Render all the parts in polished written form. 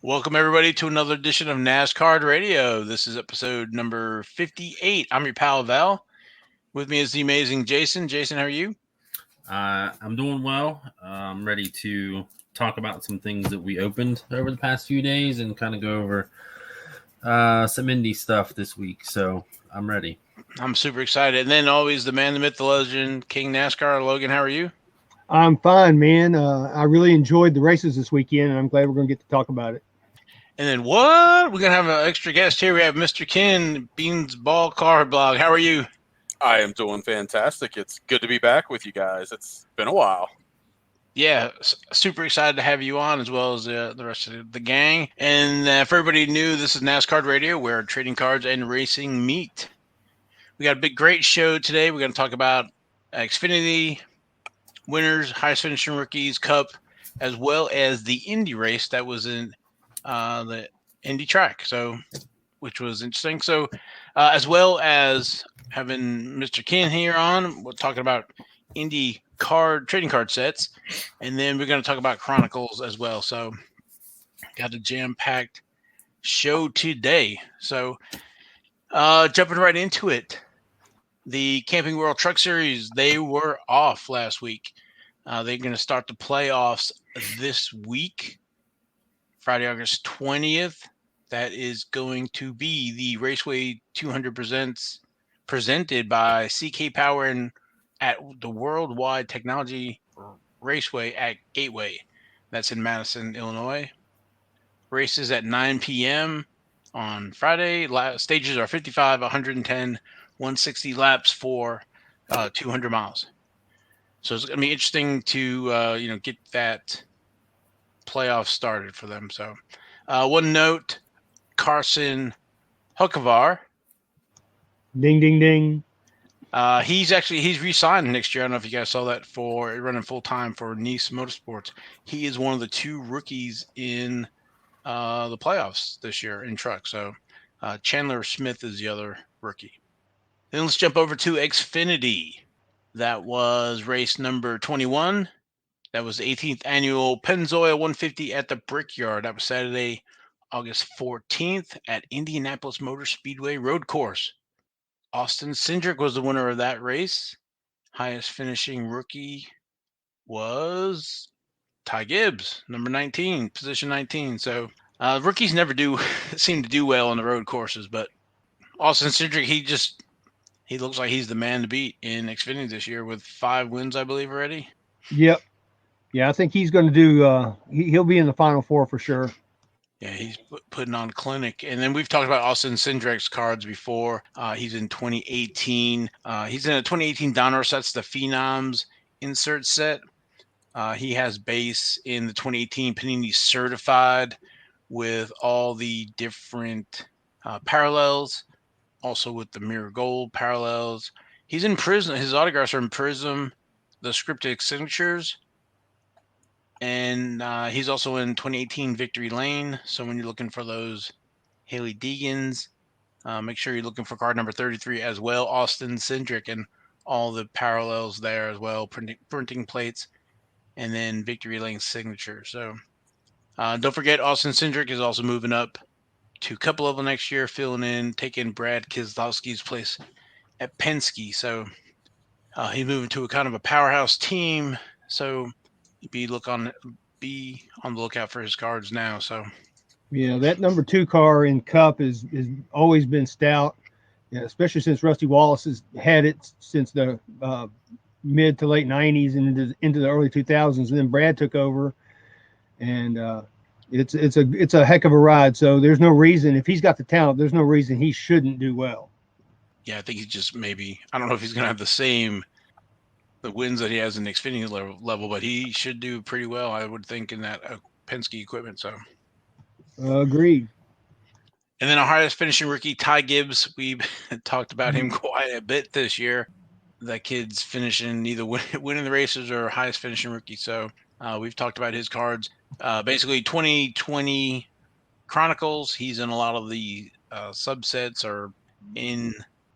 Welcome, everybody, to another edition of NasCard Radio. This is episode number 58. I'm your pal, Val. With me is the amazing Jason. Jason, how are you? I'm doing well. I'm ready to talk about some things that we opened over the past few days and kind of go over some Indy stuff this week. So I'm ready. I'm super excited. And then always the man, the myth, the legend, King NASCAR. Logan, how are you? I'm fine, man. I really enjoyed the races this weekend, and I'm glad we're going to get to talk about it. And then what? We're going to have an extra guest here. We have Mr. Kin, Beans Ballcard blog. How are you? I am doing fantastic. It's good to be back with you guys. It's been a while. Yeah, super excited to have you on, as well as the rest of the gang. And for everybody new, this is NASCAR Radio, where trading cards and racing meet. We got a great show today. We're going to talk about Xfinity winners, highest finishing rookies, Cup, as well as the Indy race that was in the Indy track, which was interesting. So, as well as having Mr. Kin here on, we're talking about Indy trading card sets, and then we're going to talk about Chronicles as well. So, got a jam-packed show today. So, jumping right into it. The Camping World Truck Series, they were off last week. They're going to start the playoffs this week, Friday, August 20th. That is going to be the Raceway 200 presented by CK Power and at the Worldwide Technology Raceway at Gateway. That's in Madison, Illinois. Races at 9 p.m. on Friday. Stages are 55, 110, 160 laps for 200 miles. So it's going to be interesting to get that playoff started for them. So one note, Carson Hocevar. Ding, ding, ding. He's re-signed next year. I don't know if you guys saw that, for running full time for Nice Motorsports. He is one of the two rookies in the playoffs this year in truck. So Chandler Smith is the other rookie. Then let's jump over to Xfinity. That was race number 21. That was the 18th annual Pennzoil 150 at the Brickyard. That was Saturday, August 14th at Indianapolis Motor Speedway Road Course. Austin Cindric was the winner of that race. Highest finishing rookie was Ty Gibbs, number 19, position 19. So rookies never seem to do well on the road courses, but Austin Cindric, he looks like he's the man to beat in Xfinity this year with 5 wins, I believe, already. Yep. Yeah, I think he's going to do. He'll be in the Final Four for sure. Yeah, he's putting on clinic. And then we've talked about Austin Cindric's cards before. He's in 2018. He's in a 2018 Donruss. That's the Phenoms insert set. He has base in the 2018 Panini Certified with all the different parallels, also with the Mirror Gold parallels. He's in Prism. His autographs are in Prism, the scripted signatures. And he's also in 2018 Victory Lane. So when you're looking for those Haley Degans, make sure you're looking for card number 33 as well. Austin Cindric and all the parallels there as well, printing plates, and then Victory Lane signature. So don't forget, Austin Cindric is also moving up to Cup level next year, filling in, taking Brad Keselowski's place at Penske. So he's moving to a kind of a powerhouse team. So be on the lookout for his cards now. So yeah, that number 2 car in Cup is always been stout. Yeah, especially since Rusty Wallace has had it since the mid to late 90s and into the early 2000s, and then Brad took over, and it's a heck of a ride. So there's no reason, if he's got the talent, there's no reason he shouldn't do well. Yeah, I think he's just I don't know if he's going to have the wins that he has in the Xfinity level, but he should do pretty well, I would think, in that Penske equipment. So agreed. And then our highest finishing rookie, Ty Gibbs. We've talked about him quite a bit this year. That kid's finishing either winning the races or highest finishing rookie. So we've talked about his cards. Basically, 2020 Chronicles. He's in a lot of the subsets or in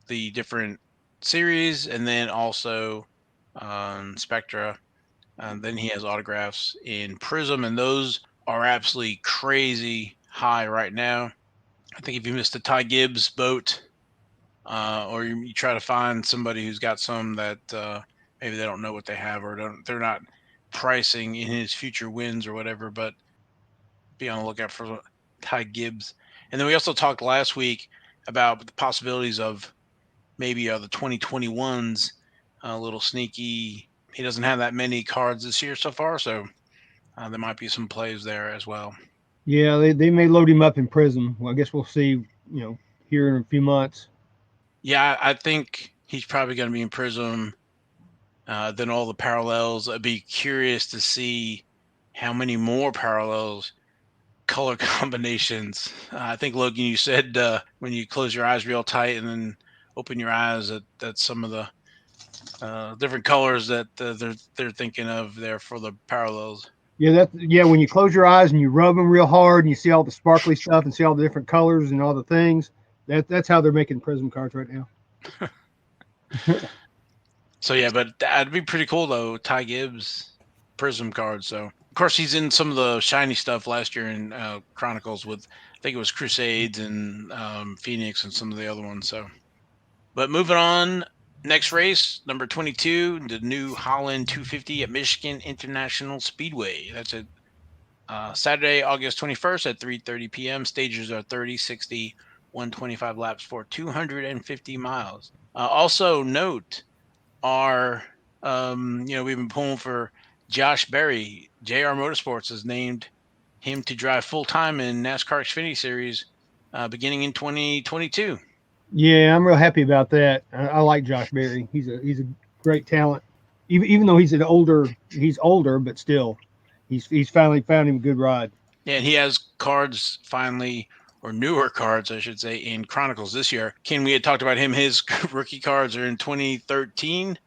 the different series, and then also Spectra. Then he has autographs in Prism, and those are absolutely crazy high right now. I think if you missed the Ty Gibbs boat, or you try to find somebody who's got some that maybe they don't know what they have, or they're not pricing in his future wins or whatever, but be on the lookout for Ty Gibbs. And then we also talked last week about the possibilities of maybe the 2021s, a little sneaky. He doesn't have that many cards this year so far, so there might be some plays there as well. Yeah, they may load him up in Prism. Well, I guess we'll see, here in a few months. Yeah, I think he's probably going to be in Prism. Then all the parallels. I'd be curious to see how many more parallels, color combinations. I think, Logan, you said when you close your eyes real tight and then open your eyes, that some of the different colors that they're thinking of there for the parallels. Yeah, when you close your eyes and you rub them real hard and you see all the sparkly stuff and see all the different colors and all the things, that's how they're making Prism cards right now. So yeah, but that'd be pretty cool though. Ty Gibbs Prism card. So of course he's in some of the shiny stuff last year in Chronicles with, I think it was Crusades and Phoenix and some of the other ones. So, but moving on, next race, number 22, the new Holland 250 at Michigan International Speedway. That's it. Saturday, August 21st at 3:30 p.m. Stages are 30, 60, 125 laps for 250 miles. Also note our, we've been pulling for Josh Berry. JR Motorsports has named him to drive full-time in NASCAR Xfinity Series beginning in 2022. Yeah, I'm real happy about that. I like Josh Berry. He's a great talent. Even though he's older, but still, he's finally found him a good ride. Yeah, and he has cards finally, or newer cards, I should say, in Chronicles this year. Ken, we had talked about him. His rookie cards are in 2013,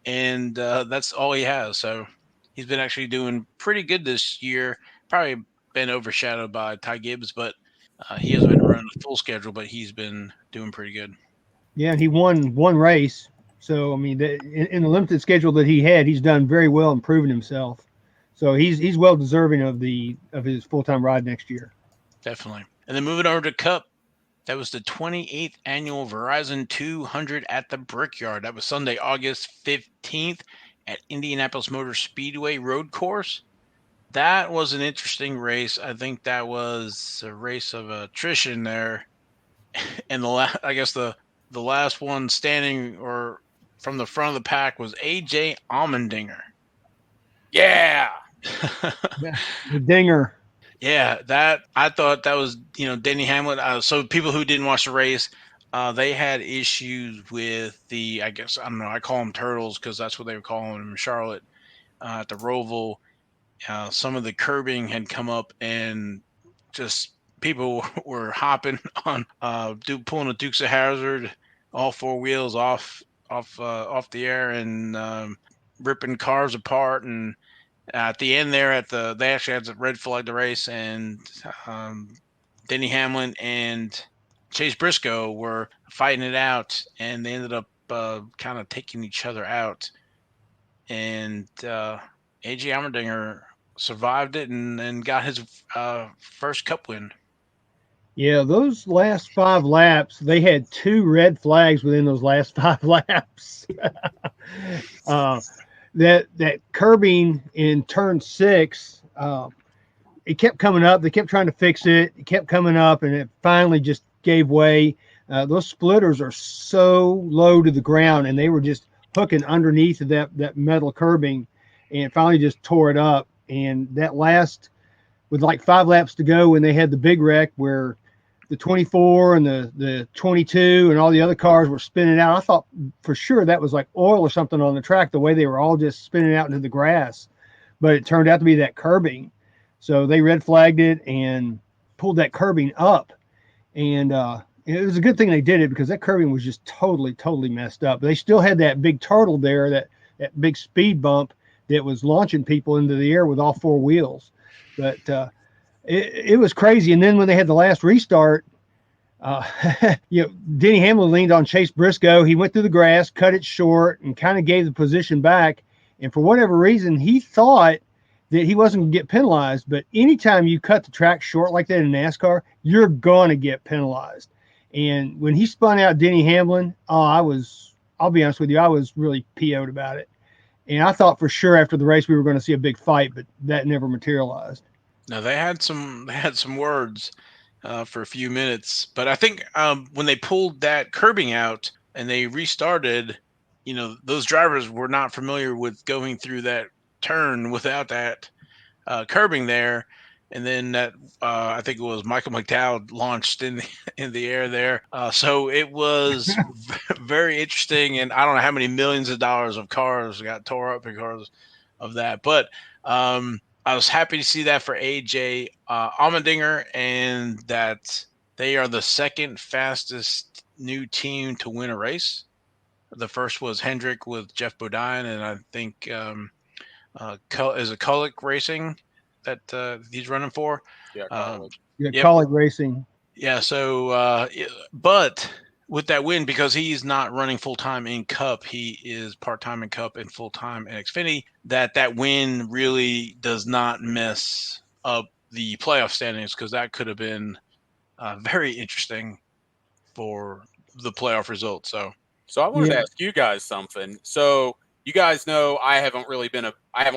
and that's all he has. So he's been actually doing pretty good this year. Probably been overshadowed by Ty Gibbs, but he hasn't been running a full schedule, but he's been doing pretty good. Yeah, and he won one race. So, I mean, in the limited schedule that he had, he's done very well and proven himself. So he's well deserving of his full-time ride next year. Definitely. And then moving over to Cup, that was the 28th annual Verizon 200 at the Brickyard. That was Sunday, August 15th at Indianapolis Motor Speedway Road Course. That was an interesting race. I think that was a race of attrition there. And the last one standing or from the front of the pack was AJ Allmendinger. Yeah. The dinger. Yeah, I thought that was, Denny Hamlin. So people who didn't watch the race, they had issues with I call them turtles because that's what they were calling them in Charlotte at the Roval. Some of the curbing had come up and just people were hopping on, pulling a Dukes of Hazzard, all four wheels off the air and ripping cars apart. And at the end there, they actually had to red flag the race, and Denny Hamlin and Chase Briscoe were fighting it out, and they ended up kind of taking each other out. And AJ Allmendinger survived it and got his first Cup win. Yeah, those last 5 laps, they had 2 red flags within those last 5 laps. That curbing in turn 6, it kept coming up. They kept trying to fix it. It kept coming up, and it finally just gave way. Those splitters are so low to the ground, and they were just hooking underneath of that metal curbing, and finally just tore it up. And that last, with like 5 laps to go, when they had the big wreck where the 24 and the 22 and all the other cars were spinning out, I thought for sure that was like oil or something on the track, the way they were all just spinning out into the grass. But it turned out to be that curbing. So they red flagged it and pulled that curbing up. And it was a good thing they did it, because that curbing was just totally messed up. But they still had that big turtle there, that big speed bump that was launching people into the air with all 4 wheels. But it was crazy. And then when they had the last restart, Denny Hamlin leaned on Chase Briscoe. He went through the grass, cut it short, and kind of gave the position back. And for whatever reason, he thought that he wasn't going to get penalized. But anytime you cut the track short like that in NASCAR, you're going to get penalized. And when he spun out Denny Hamlin, I'll be honest with you, I was really PO'd about it. And I thought for sure after the race we were going to see a big fight, but that never materialized. No, they had some words for a few minutes, but I think when they pulled that curbing out and they restarted, those drivers were not familiar with going through that turn without that curbing there. And then that I think it was Michael McDowell launched in the air there. So it was very interesting, and I don't know how many millions of dollars of cars got tore up because of that. But I was happy to see that for AJ Allmendinger, and that they are the second fastest new team to win a race. The first was Hendrick with Jeff Bodine, and I think is it Kulik Racing that he's running for. Yeah, Colleague Racing. Yeah, so but with that win, because he's not running full-time in Cup, he is part-time in Cup and full-time in Xfinity, that win really does not mess up the playoff standings, because that could have been very interesting for the playoff result. So I wanted to ask you guys something. So you guys know I haven't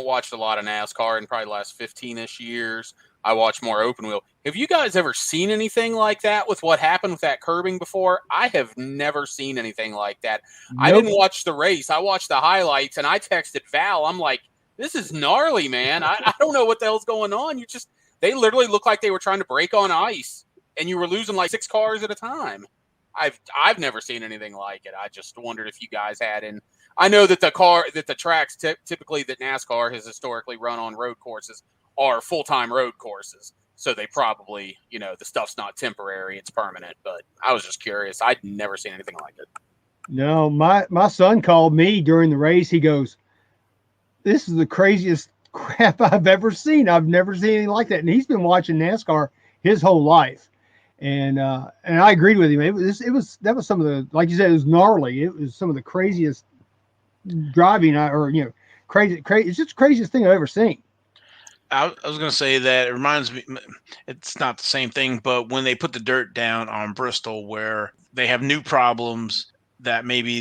watched a lot of NASCAR in probably the last 15-ish years. I watch more open wheel. Have you guys ever seen anything like that with what happened with that curbing before? I have never seen anything like that. Nope. I didn't watch the race. I watched the highlights, and I texted Val. I'm like, this is gnarly, man. I don't know what the hell's going on. They literally looked like they were trying to break on ice, and you were losing like 6 cars at a time. I've never seen anything like it. I just wondered if you guys had. And I know that the tracks typically that NASCAR has historically run on road courses are full-time road courses. So they probably, the stuff's not temporary, it's permanent. But I was just curious. I'd never seen anything like it. No, my son called me during the race. He goes, "This is the craziest crap I've ever seen. I've never seen anything like that." And he's been watching NASCAR his whole life. And I agreed with him. That was some of the, like you said, it was gnarly. It was some of the craziest driving crazy. It's just the craziest thing I've ever seen. I was going to say that it reminds me, it's not the same thing, but when they put the dirt down on Bristol, where they have new problems that maybe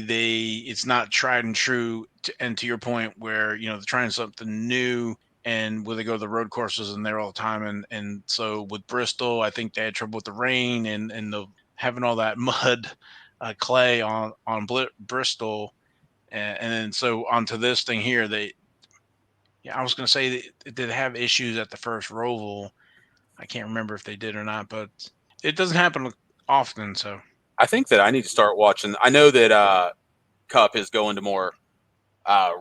it's not tried and true. And to your point, where, they're trying something new, and where they go to the road courses and there all the time. And so with Bristol, I think they had trouble with the rain and having all that mud, clay on Bristol. And then so onto this thing here, I was going to say they did have issues at the first Roval. I can't remember if they did or not, but it doesn't happen often. So I think that I need to start watching. I know that Cup is going to more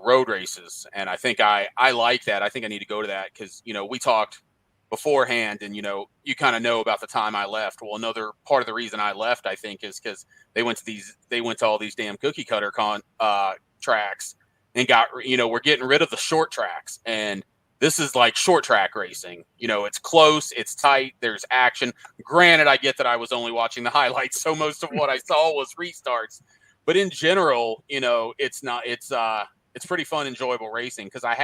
road races, and I think I like that. I think I need to go to that because we talked beforehand, and you kind of know about the time I left. Well, another part of the reason I left, I think, is because they went to all these damn cookie cutter tracks and we're getting rid of the short tracks, and this is like short track racing. It's close, it's tight, there's action. Granted, I get that I was only watching the highlights, so most of what I saw was restarts. But in general, it's pretty fun, enjoyable racing, because I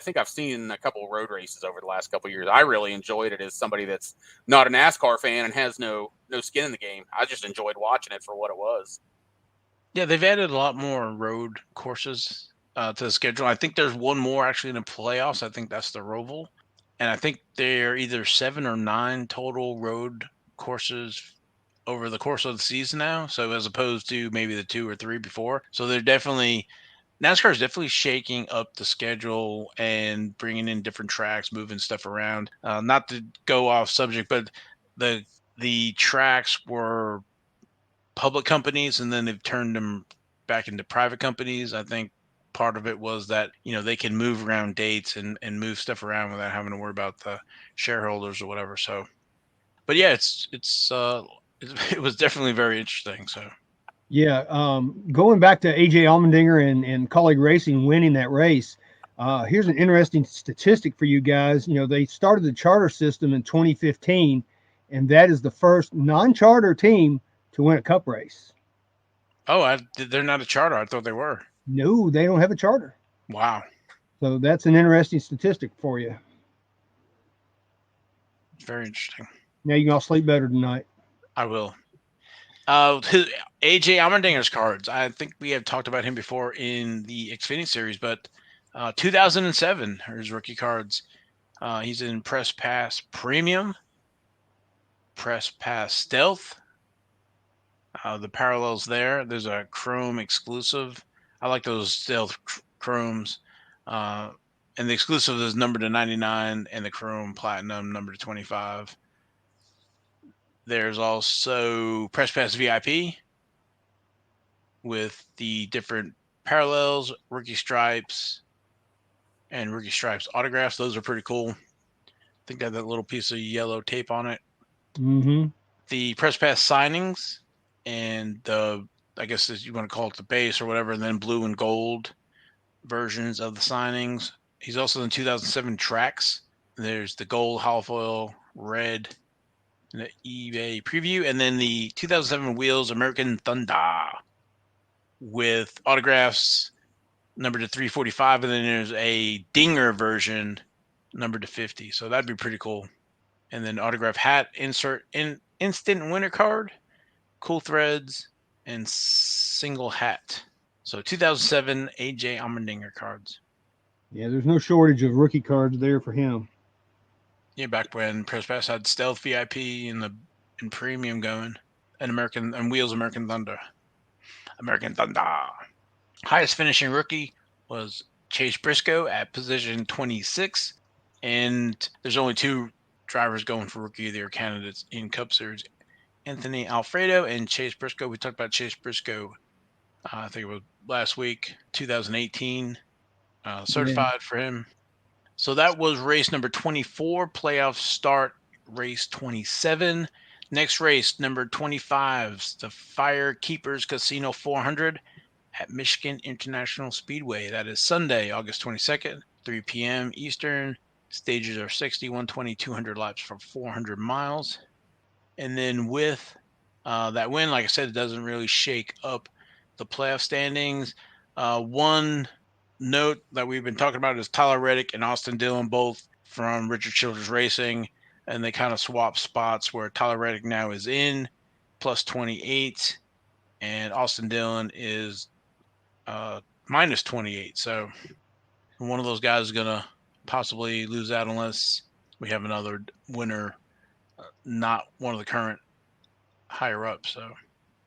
think I've seen a couple of road races over the last couple of years. I really enjoyed it as somebody that's not a NASCAR fan and has no skin in the game. I just enjoyed watching it for what it was. Yeah, they've added a lot more road courses to the schedule. I think there's one more actually in the playoffs. I think that's the Roval. And I think they're either 7 or 9 total road courses over the course of the season now. So as opposed to maybe the 2 or 3 before. So NASCAR is definitely shaking up the schedule and bringing in different tracks, moving stuff around. Not to go off subject, but the tracks were public companies, and then they've turned them back into private companies. I think part of it was that, they can move around dates and move stuff around without having to worry about the shareholders or whatever. So, but yeah, it was definitely very interesting. So, yeah, going back to AJ Allmendinger and Colleague Racing winning that race, here's an interesting statistic for you guys. They started the charter system in 2015, and that is the first non-charter team to win a Cup race. Oh, they're not a charter. I thought they were. No, they don't have a charter. Wow. So that's an interesting statistic for you. Very interesting. Now you can all sleep better tonight. I will. His AJ Allmendinger's cards. I think we have talked about him before in the Xfinity series, but 2007 are his rookie cards. He's in Press Pass Premium, Press Pass Stealth. The parallels there. There's a Chrome exclusive. I like those Stealth Chromes. And the exclusive is numbered to 99, and the Chrome Platinum numbered to 25. There's also Press Pass VIP with the different parallels, rookie stripes, and rookie stripes autographs. Those are pretty cool. I think they have that little piece of yellow tape on it. Mm-hmm. The Press Pass signings and the, I guess you want to call it the base or whatever, and then blue and gold versions of the signings. He's also in 2007 tracks. There's the gold holofoil, red, and the eBay preview, and then the 2007 wheels American Thunder with autographs numbered to 345, and then there's a Dinger version numbered to 50. So that'd be pretty cool. And then autograph hat, insert in instant winner card, cool threads, and single hat. So 2007 AJ Allmendinger cards. Yeah, there's no shortage of rookie cards there for him. Yeah, back when Press Pass had Stealth VIP and Premium going, and Wheels American Thunder. American Thunder. Highest finishing rookie was Chase Briscoe at position 26, and there's only two drivers going for Rookie of the Year candidates in Cup Series: Anthony Alfredo and Chase Briscoe. We talked about Chase Briscoe, I think it was last week, 2018, certified for him. So that was race number 24, playoff start race 27. Next race, number 25, the Firekeepers Casino 400 at Michigan International Speedway. That is Sunday, August 22nd, 3 p.m. Eastern. Stages are 60, 120, 200 laps for 400 miles. And then with that win, like I said, it doesn't really shake up the playoff standings. One note that we've been talking about is Tyler Reddick and Austin Dillon, both from Richard Childress Racing, and they kind of swap spots where Tyler Reddick now is in plus 28 and Austin Dillon is minus 28. So one of those guys is going to possibly lose out unless we have another winner, not one of the current higher ups. So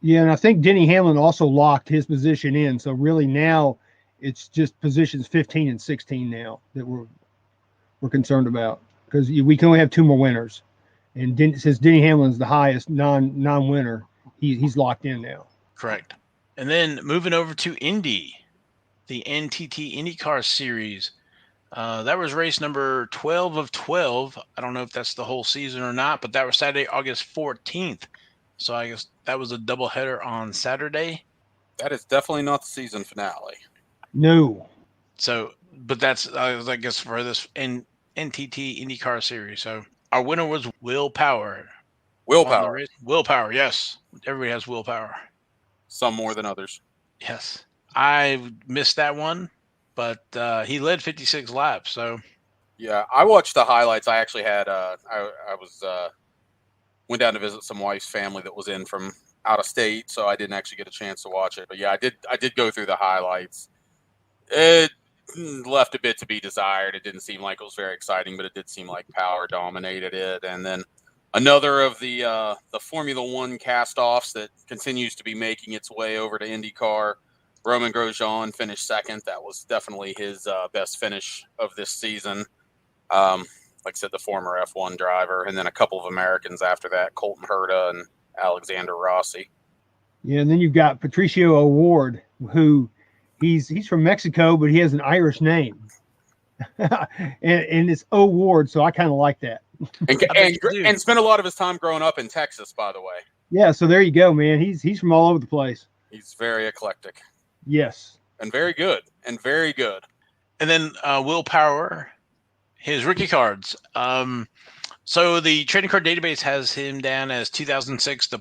yeah, and I think Denny Hamlin also locked his position in. So really now it's just positions 15 and 16 now that we're concerned about, because we can only have two more winners. And since Denny Hamlin's the highest non-winner, he's locked in now. Correct. And then moving over to Indy, the Ntt Indycar series. That was race number 12 of 12. I don't know if that's the whole season or not, but that was Saturday, August 14th. So I guess that was a doubleheader on Saturday. That is definitely not the season finale. No. So, but that's, I guess, for this NTT IndyCar series. So our winner was Willpower. Willpower, yes. Everybody has willpower. Some more than others. Yes. I missed that one, but he led 56 laps. So yeah, I watched the highlights. I actually had I went down to visit some wife's family that was in from out of state, so I didn't actually get a chance to watch it. But yeah, I did go through the highlights. It left a bit to be desired. It didn't seem like it was very exciting, but it did seem like power dominated it. And then another of the Formula One cast-offs that continues to be making its way over to IndyCar, Romain Grosjean finished second. That was definitely his best finish of this season. Like I said, the former F1 driver, and then a couple of Americans after that, Colton Herta and Alexander Rossi. Yeah, and then you've got Patricio O'Ward, who he's from Mexico, but he has an Irish name. and it's O'Ward, so I kind of like that. And spent a lot of his time growing up in Texas, by the way. Yeah, so there you go, man. He's from all over the place. He's very eclectic. Yes. And very good. And then Willpower, his rookie cards. So the trading card database has him down as 2006, the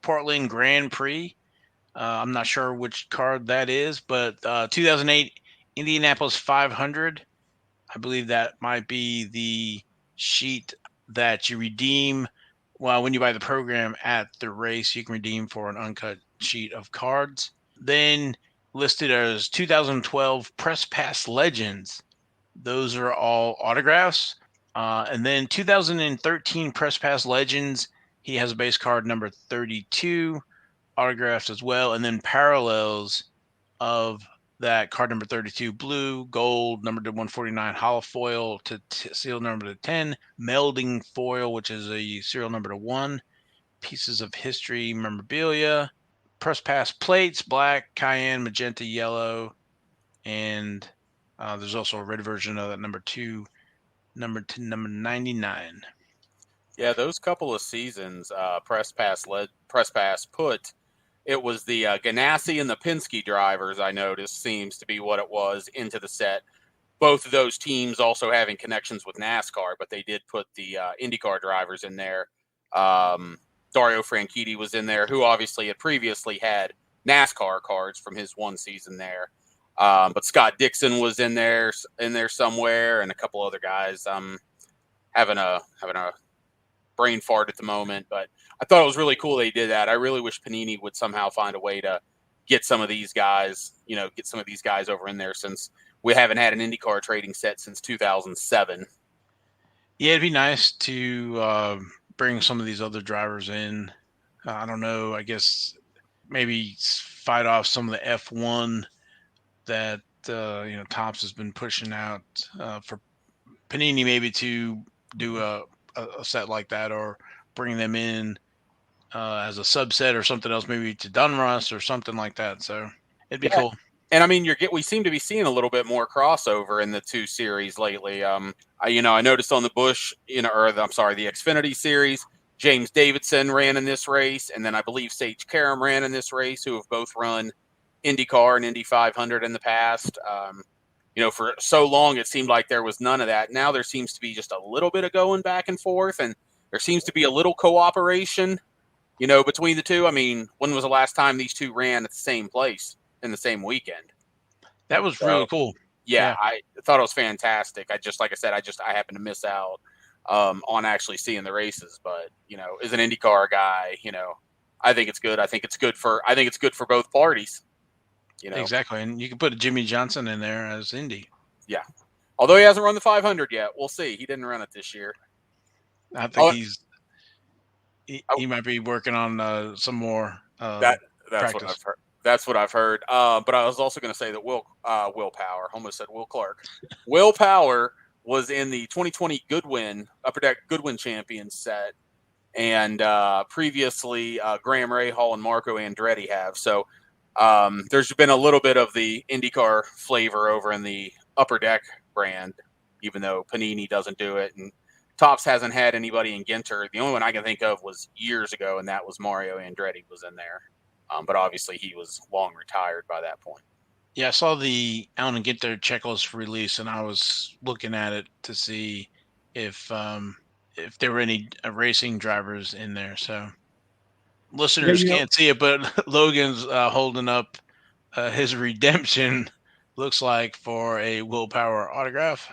Portland Grand Prix. I'm not sure which card that is, but 2008 Indianapolis 500. I believe that might be the sheet that you redeem. Well, when you buy the program at the race, you can redeem for an uncut sheet of cards. Then listed as 2012 Press Pass Legends. Those are all autographs. And then 2013 Press Pass Legends. He has a base card number 32, autographs as well. And then parallels of that card number 32, blue, gold, number to 149, hollow foil to serial number to 10, melding foil, which is a serial number to 1, pieces of history memorabilia, press pass plates, black, cayenne, magenta, yellow, and there's also a red version of that number 2, number 99. Yeah, those couple of seasons, press pass put. It was the Ganassi and the Penske drivers, I noticed, seems to be what it was, into the set. Both of those teams also having connections with NASCAR, but they did put the IndyCar drivers in there. Dario Franchitti was in there, who obviously had previously had NASCAR cards from his one season there. But Scott Dixon was in there somewhere, and a couple other guys. Having a brain fart at the moment, but I thought it was really cool they did that. I really wish Panini would somehow find a way to get some of these guys, over in there, since we haven't had an IndyCar trading set since 2007. Yeah, it'd be nice to bring some of these other drivers in. I don't know. I guess maybe fight off some of the F1 that Topps has been pushing out for Panini, maybe to do a set like that, or bring them in as a subset or something else, maybe to Dunruss or something like that. So it'd be cool. And I mean, we seem to be seeing a little bit more crossover in the two series lately. I noticed on the Busch, the Xfinity series, James Davidson ran in this race, and then I believe Sage Karam ran in this race, who have both run IndyCar and Indy 500 in the past. For so long, it seemed like there was none of that. Now there seems to be just a little bit of going back and forth, and there seems to be a little cooperation, between the two. I mean, when was the last time these two ran at the same place in the same weekend? That was really cool. Yeah, I thought it was fantastic. I happened to miss out on actually seeing the races, but as an IndyCar guy, I think it's good. I think it's good for both parties. Exactly, and you can put a Jimmy Johnson in there as Indy. Yeah, although he hasn't run the 500 yet, we'll see. He didn't run it this year. I think he might be working on some more. That's what I've heard. That's what I've heard. But I was also going to say that Will Power, almost said Will Clark. Will Power was in the 2020 Upper Deck Goodwin Champions set, and previously Graham Rahal and Marco Andretti have. So there's been a little bit of the IndyCar flavor over in the Upper Deck brand, even though Panini doesn't do it, and Topps hasn't had anybody in Ginter. The only one I can think of was years ago, and that was Mario Andretti was in there. But obviously he was long retired by that point. Yeah, I saw the Alan and Ginter checklist release, and I was looking at it to see if there were any racing drivers in there. So listeners can't see it, but Logan's holding up his redemption, looks like, for a Will Power autograph.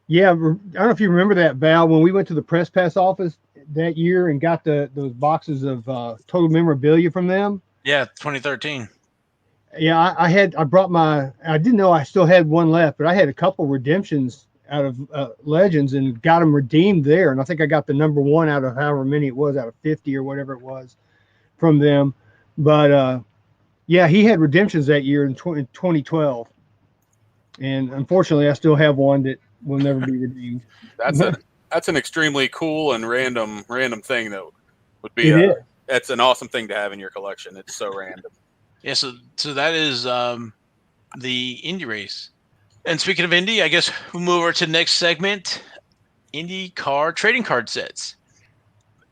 Yeah, I don't know if you remember that, Val, when we went to the press pass office that year and got those boxes of total memorabilia from them. Yeah, 2013. Yeah, I didn't know I still had one left, but I had a couple redemptions out of Legends and got them redeemed there. And I think I got the number 1 out of however many it was, out of 50 or whatever it was from them. But yeah, he had redemptions that year in 2012. And unfortunately, I still have one that will never be redeemed. That's an extremely cool and random thing that would be. That's an awesome thing to have in your collection. It's so random. Yeah, so that is the Indy race. And speaking of Indy, I guess we'll move over to the next segment, IndyCar trading card sets.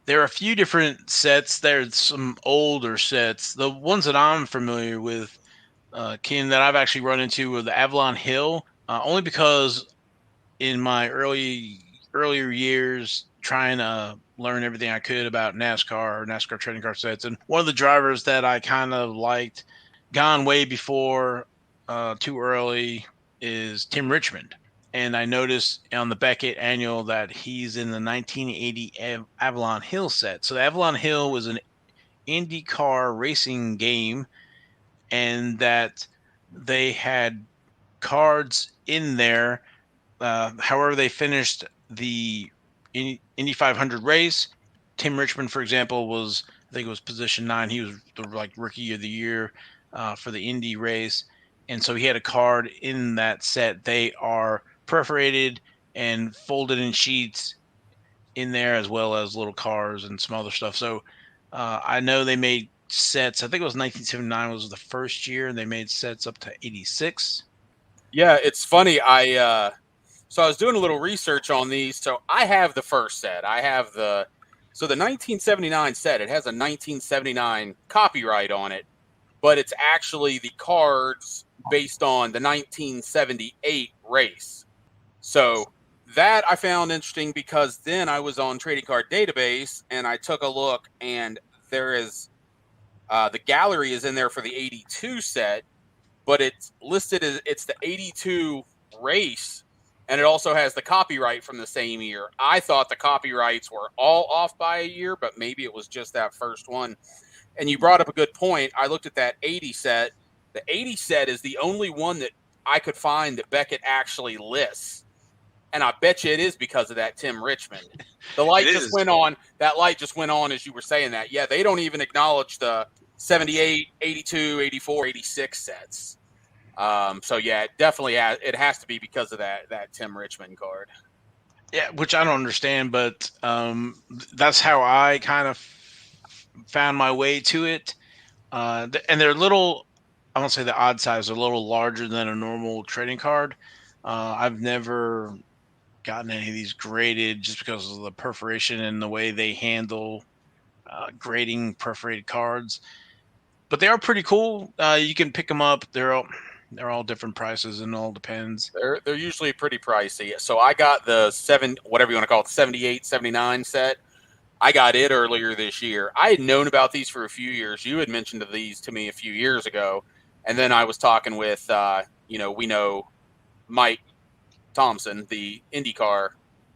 There are a few different sets. There's some older sets. The ones that I'm familiar with, Ken, that I've actually run into were the Avalon Hill, only because in my earlier years trying to learn everything I could about NASCAR trading card sets. And one of the drivers that I kind of liked, gone way before, too early, is Tim Richmond. And I noticed on the Beckett annual that he's in the 1980 Avalon Hill set. So the Avalon Hill was an IndyCar racing game, and that they had cards in there. However, they finished the Indy 500 race. Tim Richmond, for example, was, I think it was position 9. He was the rookie of the year for the Indy race. And so he had a card in that set. They are perforated and folded in sheets in there, as well as little cars and some other stuff. So I know they made sets. I think it was 1979 was the first year, and they made sets up to 86. Yeah, it's funny. So I was doing a little research on these. So I have the first set. I have the 1979 set. It has a 1979 copyright on it, but it's actually the cards based on the 1978 race. So that I found interesting, because then I was on Trading Card Database and I took a look, and there is the gallery is in there for the 82 set, but it's listed as it's the 82 race, and it also has the copyright from the same year. I thought the copyrights were all off by a year, but maybe it was just that first one. And you brought up a good point. I looked at that 80 set. The 80 set is the only one that I could find that Beckett actually lists. And I bet you it is because of that Tim Richmond. The light just went on. That light just went on as you were saying that. Yeah, they don't even acknowledge the 78, 82, 84, 86 sets. So yeah, it definitely it has to be because of that Tim Richmond card. Yeah, which I don't understand, but that's how I kind of found my way to it. And they're little, I won't say the odd size, they're a little larger than a normal trading card. I've never gotten any of these graded just because of the perforation and the way they handle grading perforated cards. But they are pretty cool. You can pick them up. They're all different prices, and all depends. They're usually pretty pricey. So I got the whatever you want to call it, 78, 79 set. I got it earlier this year. I had known about these for a few years. You had mentioned these to me a few years ago. And then I was talking with, we know Mike Thompson, the IndyCar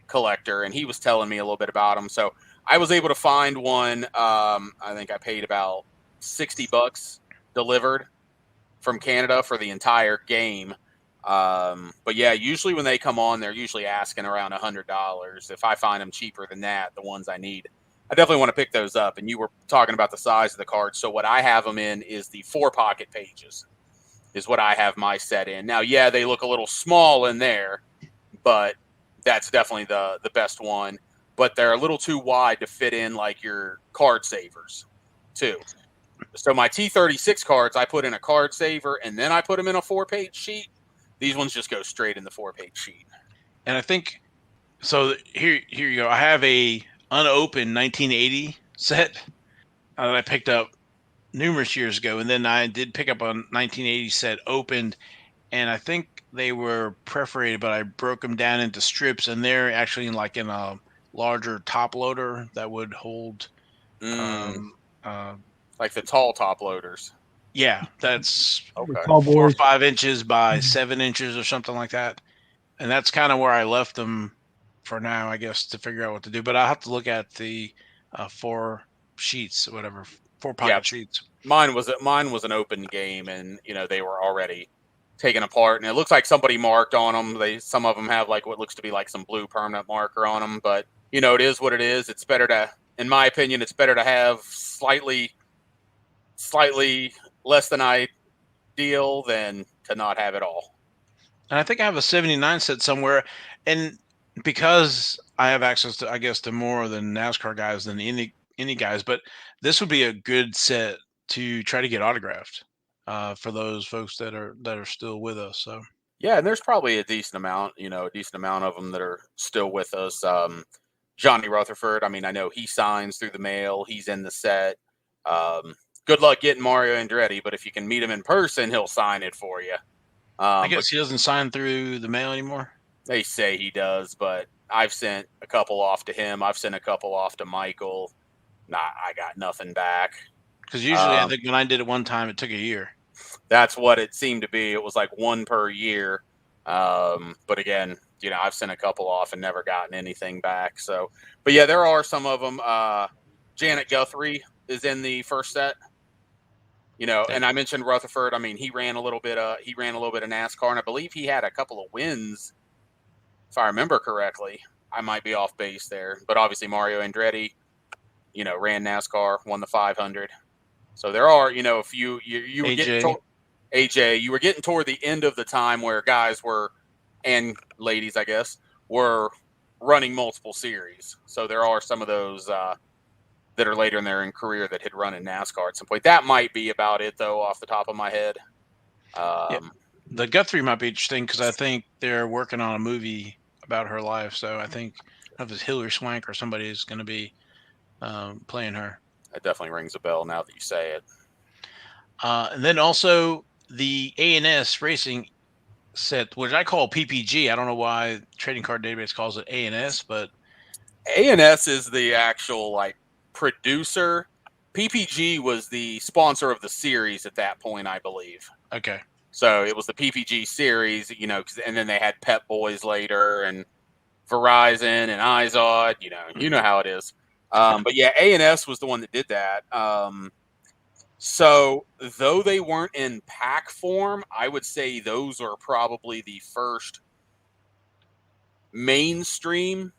collector, and he was telling me a little bit about them. So I was able to find one. I think I paid about $60 delivered from Canada for the entire game. But yeah, usually when they come on, they're usually asking around $100. If I find them cheaper than that, the ones I need, I definitely want to pick those up. And you were talking about the size of the cards. So what I have them in is the 4 pocket pages is what I have my set in. Now, yeah, they look a little small in there, but that's definitely the best one. But they're a little too wide to fit in like your card savers too. So my T36 cards, I put in a card saver, and then I put them in a 4-page sheet. These ones just go straight in the 4-page sheet. And I think, so here you go. I have a unopened 1980 set that I picked up numerous years ago. And then I did pick up a 1980 set opened, and I think they were perforated, but I broke them down into strips, and they're actually in a larger top loader that would hold like the tall top loaders. Yeah, that's okay. 4 or 5 inches by 7 inches or something like that. And that's kind of where I left them for now, I guess, to figure out what to do. But I'll have to look at the 4 sheets, whatever, 4 pocket sheets. Mine was an open game, and they were already taken apart, and it looks like somebody marked on them. Some of them have like what looks to be like some blue permanent marker on them, but it is what it is. It's better to, in my opinion, it's better to have slightly less than ideal than to not have it all. And I think I have a 79 set somewhere, and because I have access to, I guess, to more than NASCAR guys than the Indy guys, but this would be a good set to try to get autographed for those folks that are still with us. So yeah, and there's probably a decent amount of them that are still with us. Johnny Rutherford, I mean, I know he signs through the mail. He's in the set. Good luck getting Mario Andretti, but if you can meet him in person, he'll sign it for you. I guess he doesn't sign through the mail anymore. They say he does, but I've sent a couple off to him. I've sent a couple off to Michael. I got nothing back. Because usually I think when I did it one time, it took a year. That's what it seemed to be. It was like 1 per year. But again, I've sent a couple off and never gotten anything back. So, but yeah, there are some of them. Janet Guthrie is in the first set. And I mentioned Rutherford. I mean, he ran a little bit of NASCAR, and I believe he had a couple of wins, if I remember correctly. I might be off base there, but obviously Mario Andretti, ran NASCAR, won the 500. So there are, if you were getting AJ, you were getting toward the end of the time where guys were, and ladies, I guess, were running multiple series. So there are some of those that are later in their career that had run in NASCAR at some point. That might be about it, though, off the top of my head. The Guthrie might be interesting because I think they're working on a movie about her life. So I think if it's Hilary Swank or somebody is going to be playing her. That definitely rings a bell now that you say it. And then also the A&S Racing set, which I call PPG. I don't know why Trading Card Database calls it A&S, but A&S is the actual producer. PPG was the sponsor of the series at that point, I believe. Okay. So it was the PPG series, and then they had Pep Boys later and Verizon and Izod, you know how it is. But yeah, A&S was the one that did that. So though they weren't in pack form, I would say those are probably the first mainstream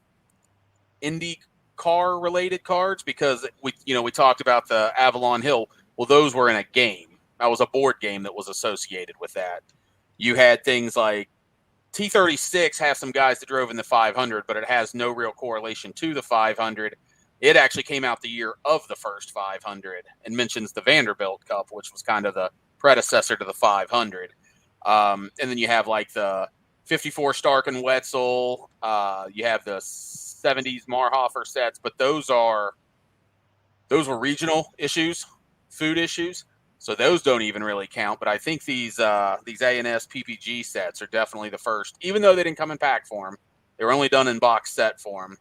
IndyCar related cards, because we talked about the Avalon Hill. Well, those were in a game. That was a board game that was associated with that. You had things like T36 has some guys that drove in the 500, but it has no real correlation to the 500. It actually came out the year of the first 500 and mentions the Vanderbilt Cup, which was kind of the predecessor to the 500. And then you have the 54 Stark and Wetzel. You have the 70s Marhofer sets, but those were regional issues, food issues. So those don't even really count. But I think these A&S PPG sets are definitely the first, even though they didn't come in pack form. They were only done in box set form.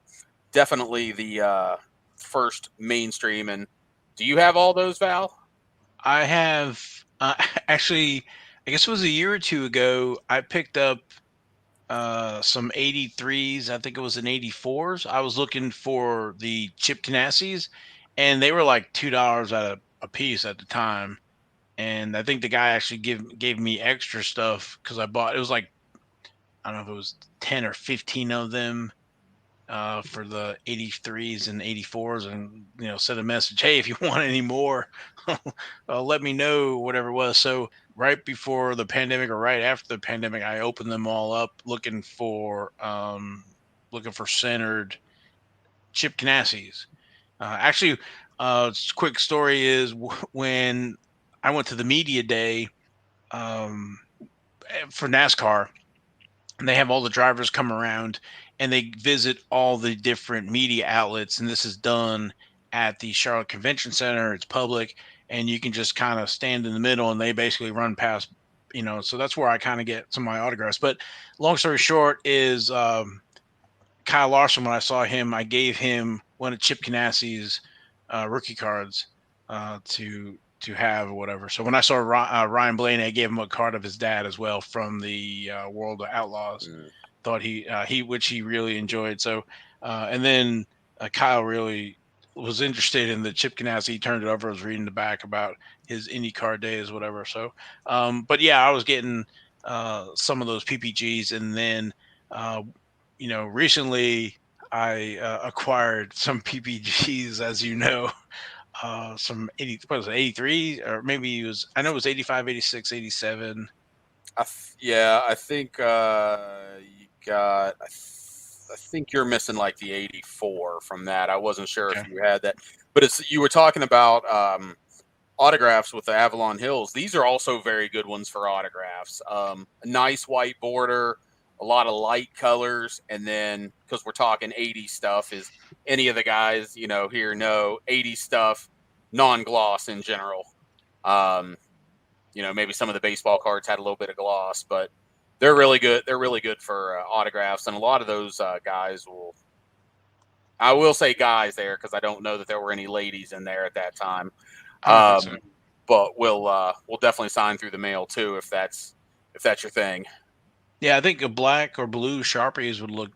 Definitely the first mainstream. And do you have all those, Val? I have actually, I guess it was a year or two ago, I picked up some 83s. I think it was an 84s. I was looking for the Chip Ganassis, and they were like $2 a piece at the time. And I think the guy actually gave me extra stuff because I bought, it was like, I don't know if it was 10 or 15 of them for the 83s and 84s, and sent a message, hey, if you want any more, let me know, whatever it was. So right before the pandemic or right after the pandemic, I opened them all up looking for centered Chip Ganassis. Actually, quick story is when I went to the media day for NASCAR, and they have all the drivers come around and they visit all the different media outlets. And this is done at the Charlotte Convention Center. It's public, and you can just kind of stand in the middle and they basically run past, so that's where I kind of get some of my autographs. But long story short is Kyle Larson, when I saw him, I gave him one of Chip Ganassi's rookie cards to have or whatever. So when I saw Ryan Blaney, I gave him a card of his dad as well from the World of Outlaws. Thought which he really enjoyed. So and then Kyle really was interested in the Chip Ganassi. He turned it over. I was reading the back about his IndyCar days, whatever. So but yeah, I was getting some of those PPGs, and then recently I acquired some PPGs, as you know. Some 83, or maybe I know it was 85, 86, 87. I think you got, I think you're missing the 84 from that. I wasn't sure if you had that, but you were talking about autographs with the Avalon Hills. These are also very good ones for autographs. A nice white border, a lot of light colors, and then because we're talking 80s stuff, is any of the guys here know 80s stuff, non-gloss in general. Maybe some of the baseball cards had a little bit of gloss, but they're really good. They're really good for autographs, and a lot of those guys will. I will say guys there because I don't know that there were any ladies in there at that time. But we'll definitely sign through the mail too if that's your thing. Yeah, I think a black or blue Sharpies would look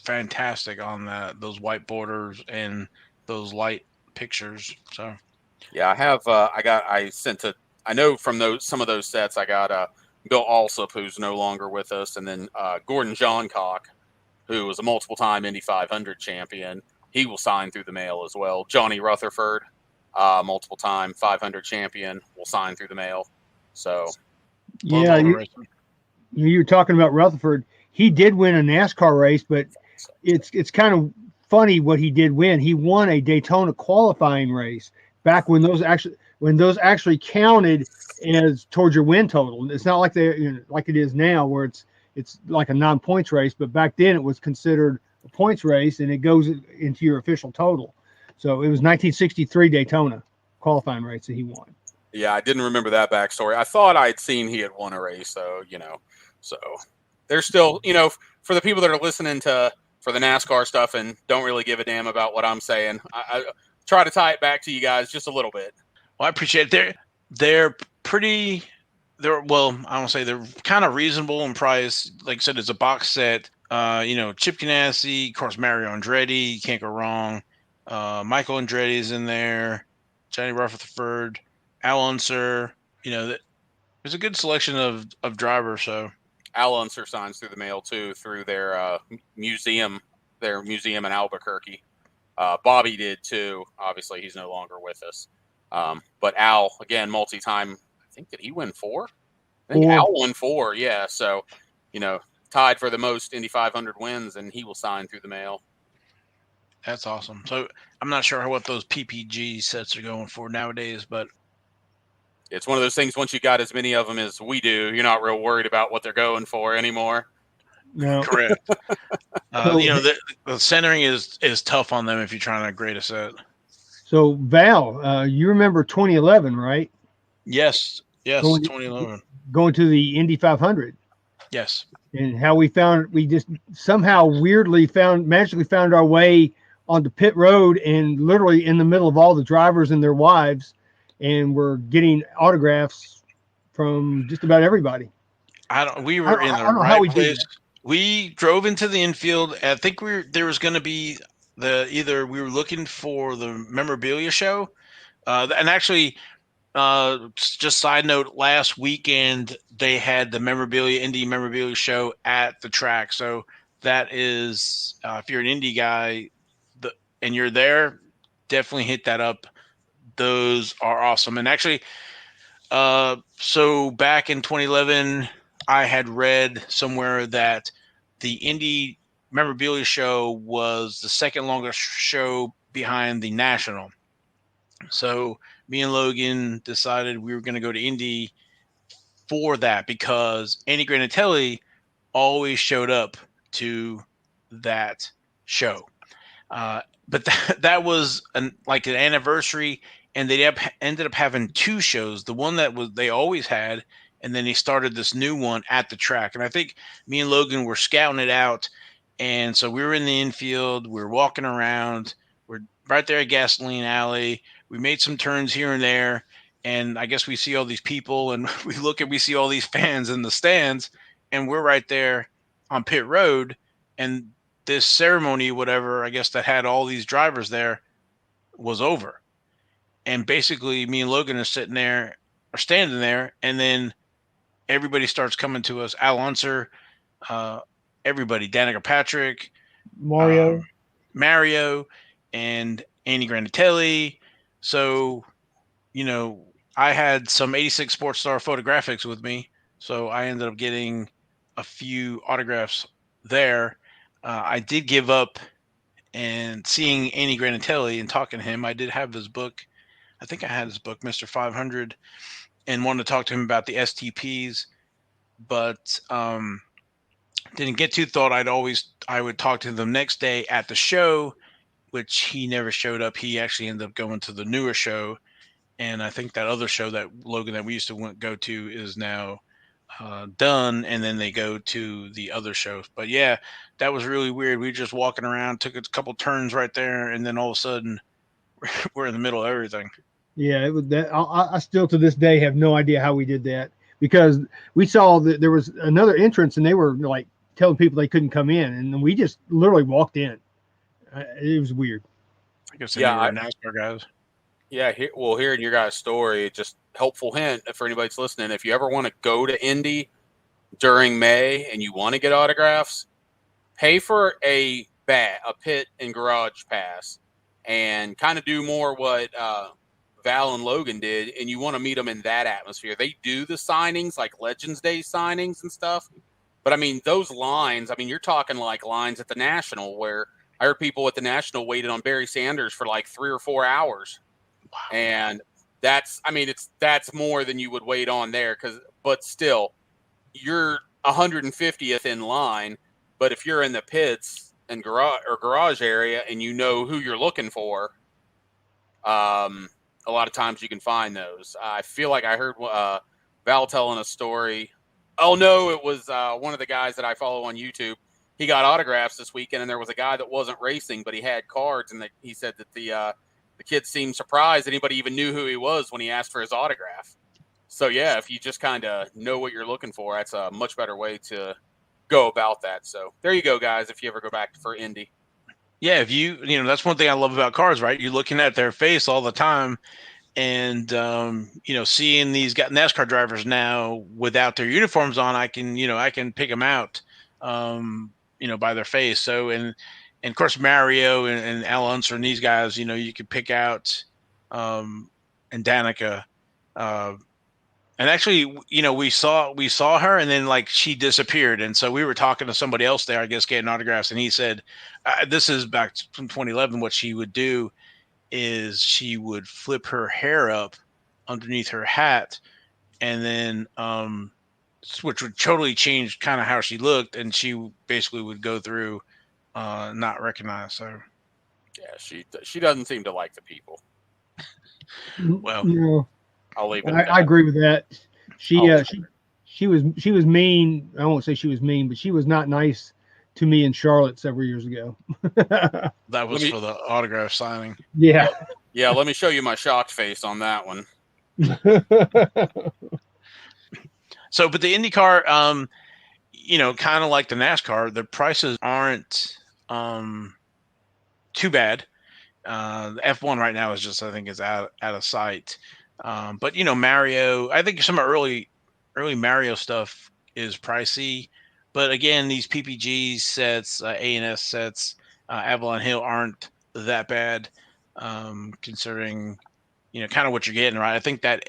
fantastic on those white borders and those light pictures. So Yeah, I have. I know from some of those sets, I got Bill Alsop, who's no longer with us, and then Gordon Johncock, who was a multiple-time Indy 500 champion. He will sign through the mail as well. Johnny Rutherford, multiple-time 500 champion, will sign through the mail. So, yeah, you're talking about Rutherford. He did win a NASCAR race, but it's kind of funny what he did win. He won a Daytona qualifying race back when those actually counted as towards your win total. It's not like like it is now where it's like a non-points race, but back then it was considered a points race and it goes into your official total. So it was 1963 Daytona qualifying race that he won. Yeah, I didn't remember that backstory. I thought I'd seen he had won a race, so there's still, for the people that are listening for the NASCAR stuff and don't really give a damn about what I'm saying, I try to tie it back to you guys just a little bit. Well, I appreciate it. They're I don't say they're kind of reasonable in price. Like I said, it's a box set. Chip Ganassi, of course, Mario Andretti, you can't go wrong. Michael Andretti is in there. Johnny Rutherford, Al Unser. There's a good selection of drivers. So Al Unser signs through the mail too, through their museum in Albuquerque. Bobby did too. Obviously, he's no longer with us. But Al, again, multi-time. I think, did he win 4? I think Al won 4. Yeah. So, tied for the most Indy 500 wins, and he will sign through the mail. That's awesome. So I'm not sure what those PPG sets are going for nowadays, but it's one of those things. Once you got as many of them as we do, you're not real worried about what they're going for anymore. No, correct. The centering is tough on them if you're trying to grade a set. So Val, you remember 2011, right? Yes, 2011. Going to the Indy 500. Yes. And how we just somehow magically found our way onto pit road and literally in the middle of all the drivers and their wives, and we're getting autographs from just about everybody. We were in the right place. We drove into the infield. I think there was going to be we were looking for the memorabilia show, and actually, just side note, last weekend they had the Indy memorabilia show at the track. So that is, if you're an Indy guy, and you're there, definitely hit that up. Those are awesome. And actually, so back in 2011, I had read somewhere that the Indy memorabilia show was the second longest show behind the National. So me and Logan decided we were going to go to Indy for that because Andy Granatelli always showed up to that show. But that was an anniversary, and they ended up having 2 shows. The one that they always had, and then he started this new one at the track. And I think me and Logan were scouting it out, and so we were in the infield. We were walking around. We're right there at Gasoline Alley. We made some turns here and there, and I guess we see all these people, and we see all these fans in the stands, and we're right there on pit road, and this ceremony, whatever, I guess that had all these drivers there, was over. And basically me and Logan are standing there, and then everybody starts coming to us. Al Unser, everybody, Danica Patrick, Mario, and Andy Granatelli. So, I had some 86 Sports Star photographics with me. So I ended up getting a few autographs there. I did give up and seeing Andy Granatelli and talking to him. I did have his book. I think I had his book, Mr. 500, and wanted to talk to him about the STPs, but didn't get to. Thought I would talk to him the next day at the show, which he never showed up. He actually ended up going to the newer show, and I think that other show that Logan that we used to go to is now done, and then they go to the other shows. But yeah, that was really weird. We were just walking around, took a couple turns right there, and then all of a sudden we're in the middle of everything. Yeah, it was that. I still to this day have no idea how we did that. because we saw that there was another entrance and they were like telling people they couldn't come in, and we just literally walked in. It was weird. I guess they were NASCAR guys. Yeah, hearing your guys' story, just helpful hint for anybody that's listening. If you ever want to go to Indy during May and you want to get autographs, pay for a pit and garage pass, and kind of do more what Val and Logan did, and you want to meet them in that atmosphere. They do the signings, like Legends Day signings and stuff, but I mean, those lines, I mean, you're talking like lines at the National, where I heard people at the National waited on Barry Sanders for like 3 or 4 hours. Wow. And that's more than you would wait on there, but still, you're 150th in line. But if you're in the pits and garage area and you know who you're looking for, a lot of times you can find those. I feel like I heard Val telling a story. Oh no, it was one of the guys that I follow on YouTube. He got autographs this weekend, and there was a guy that wasn't racing, but he had cards, and he said that the kid seemed surprised anybody even knew who he was when he asked for his autograph. So yeah, if you just kind of know what you're looking for, that's a much better way to go about that. So there you go, guys, if you ever go back for Indy. Yeah, if you that's one thing I love about cards, right? You're looking at their face all the time, and seeing these NASCAR drivers now without their uniforms on, I can pick them out by their face. So and of course Mario and Al Unser and these guys, you could pick out and Danica. And actually, we saw her, and then like she disappeared, and so we were talking to somebody else there, I guess, getting autographs, and he said, "This is back from 2011. What she would do is she would flip her hair up underneath her hat, and then which would totally change kind of how she looked, and she basically would go through not recognize her." Yeah, she doesn't seem to like the people. Well. No. I'll leave it. I agree with that. She was mean. I won't say she was mean, but she was not nice to me in Charlotte several years ago. That was for the autograph signing. Yeah. Yeah, let me show you my shocked face on that one. So, but the IndyCar, kind of like the NASCAR, the prices aren't too bad. The F1 right now is just, I think, is out of sight. But Mario, I think some early Mario stuff is pricey, but again, these PPG sets, A&S sets, Avalon Hill aren't that bad, considering kind of what you're getting, right? I think that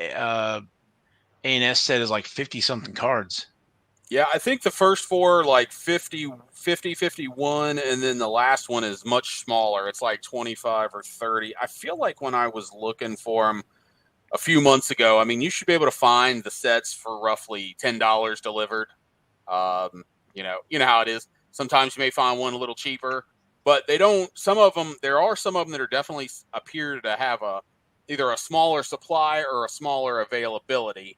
A&S set is like 50 something cards. Yeah, I think the first 4 are like 50, 51, and then the last one is much smaller. It's like 25 or 30. I feel like when I was looking for them a few months ago, I mean, you should be able to find the sets for roughly $10 delivered. You know how it is. Sometimes you may find one a little cheaper, but they don't. There are some of them that are definitely appear to have either a smaller supply or a smaller availability.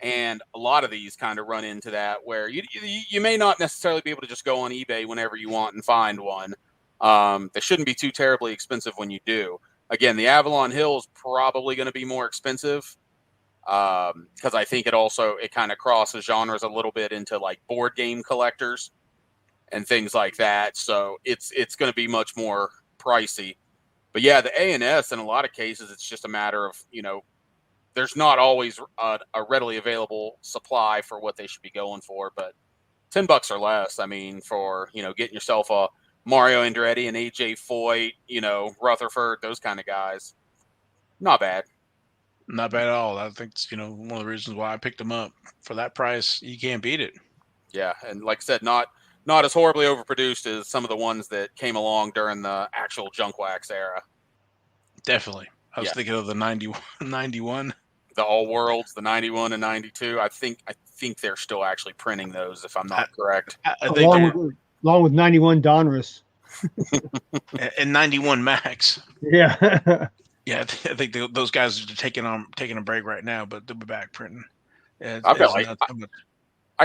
And a lot of these kind of run into that, where you may not necessarily be able to just go on eBay whenever you want and find one. They shouldn't be too terribly expensive when you do. Again, the Avalon Hill is probably going to be more expensive because I think it kind of crosses genres a little bit into like board game collectors and things like that. So it's going to be much more pricey. But yeah, the A&S, in a lot of cases, it's just a matter of, there's not always a readily available supply for what they should be going for, but $10 or less. I mean, for, getting yourself a Mario Andretti and AJ Foyt, Rutherford, those kind of guys. Not bad. Not bad at all. I think it's, one of the reasons why I picked them up. For that price, you can't beat it. Yeah, and like I said, not as horribly overproduced as some of the ones that came along during the actual junk wax era. Definitely. I was thinking of the 91. The All Worlds, the 91 and 92. I think they're still actually printing those, if I'm not correct. I think along with 91 Donruss. And 91 Max. Yeah. Yeah, I think those guys are taking a break right now, but they'll be back printing. Yeah, I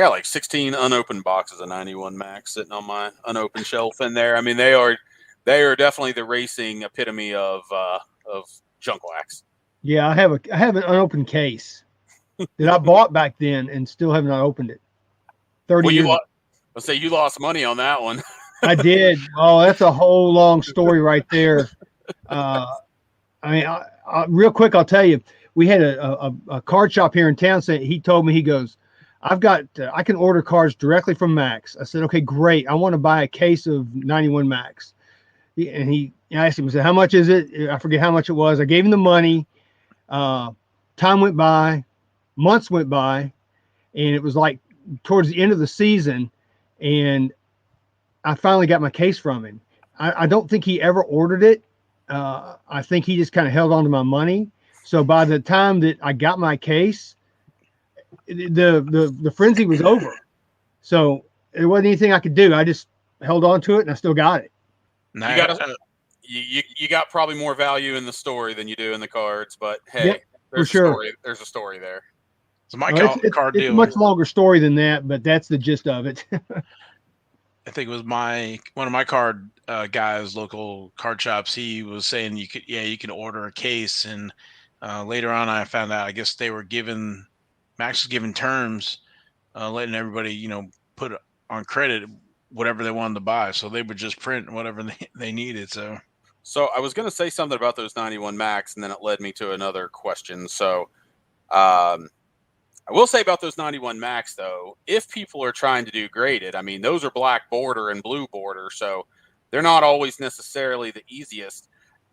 got like 16 unopened boxes of 91 Max sitting on my unopened shelf in there. I mean, they are definitely the racing epitome of junk wax. Yeah, I have an unopened case. that I bought back then and still have not opened it. 30 Well, years. Let's say you lost money on that one. I did. Oh, that's a whole long story right there. I mean, real quick, I'll tell you, we had a card shop here in town. He told me, he goes, I can order cards directly from Max. I said, okay, great. I want to buy a case of 91 Max. I asked him, I said, how much is it? I forget how much it was. I gave him the money. Time went by, months went by, and it was like towards the end of the season, and I finally got my case from him. I don't think he ever ordered it. I think he just kind of held on to my money. So by the time that I got my case, the frenzy was over. So there wasn't anything I could do. I just held on to it, and I still got it. Nice. You got probably more value in the story than you do in the cards, but hey, Yep, there's for sure. Story. There's a story there. So my card it's deal. a much longer story than that, but that's the gist of it. I think it was one of my card guys, local card shops. He was saying you can order a case, and later on I found out I guess they were Max was giving terms, letting everybody put on credit whatever they wanted to buy, so they would just print whatever they needed. So I was going to say something about those 91 Max, and then it led me to another question. So I will say about those 91 Max, though, if people are trying to do graded, I mean, those are black border and blue border, so they're not always necessarily the easiest.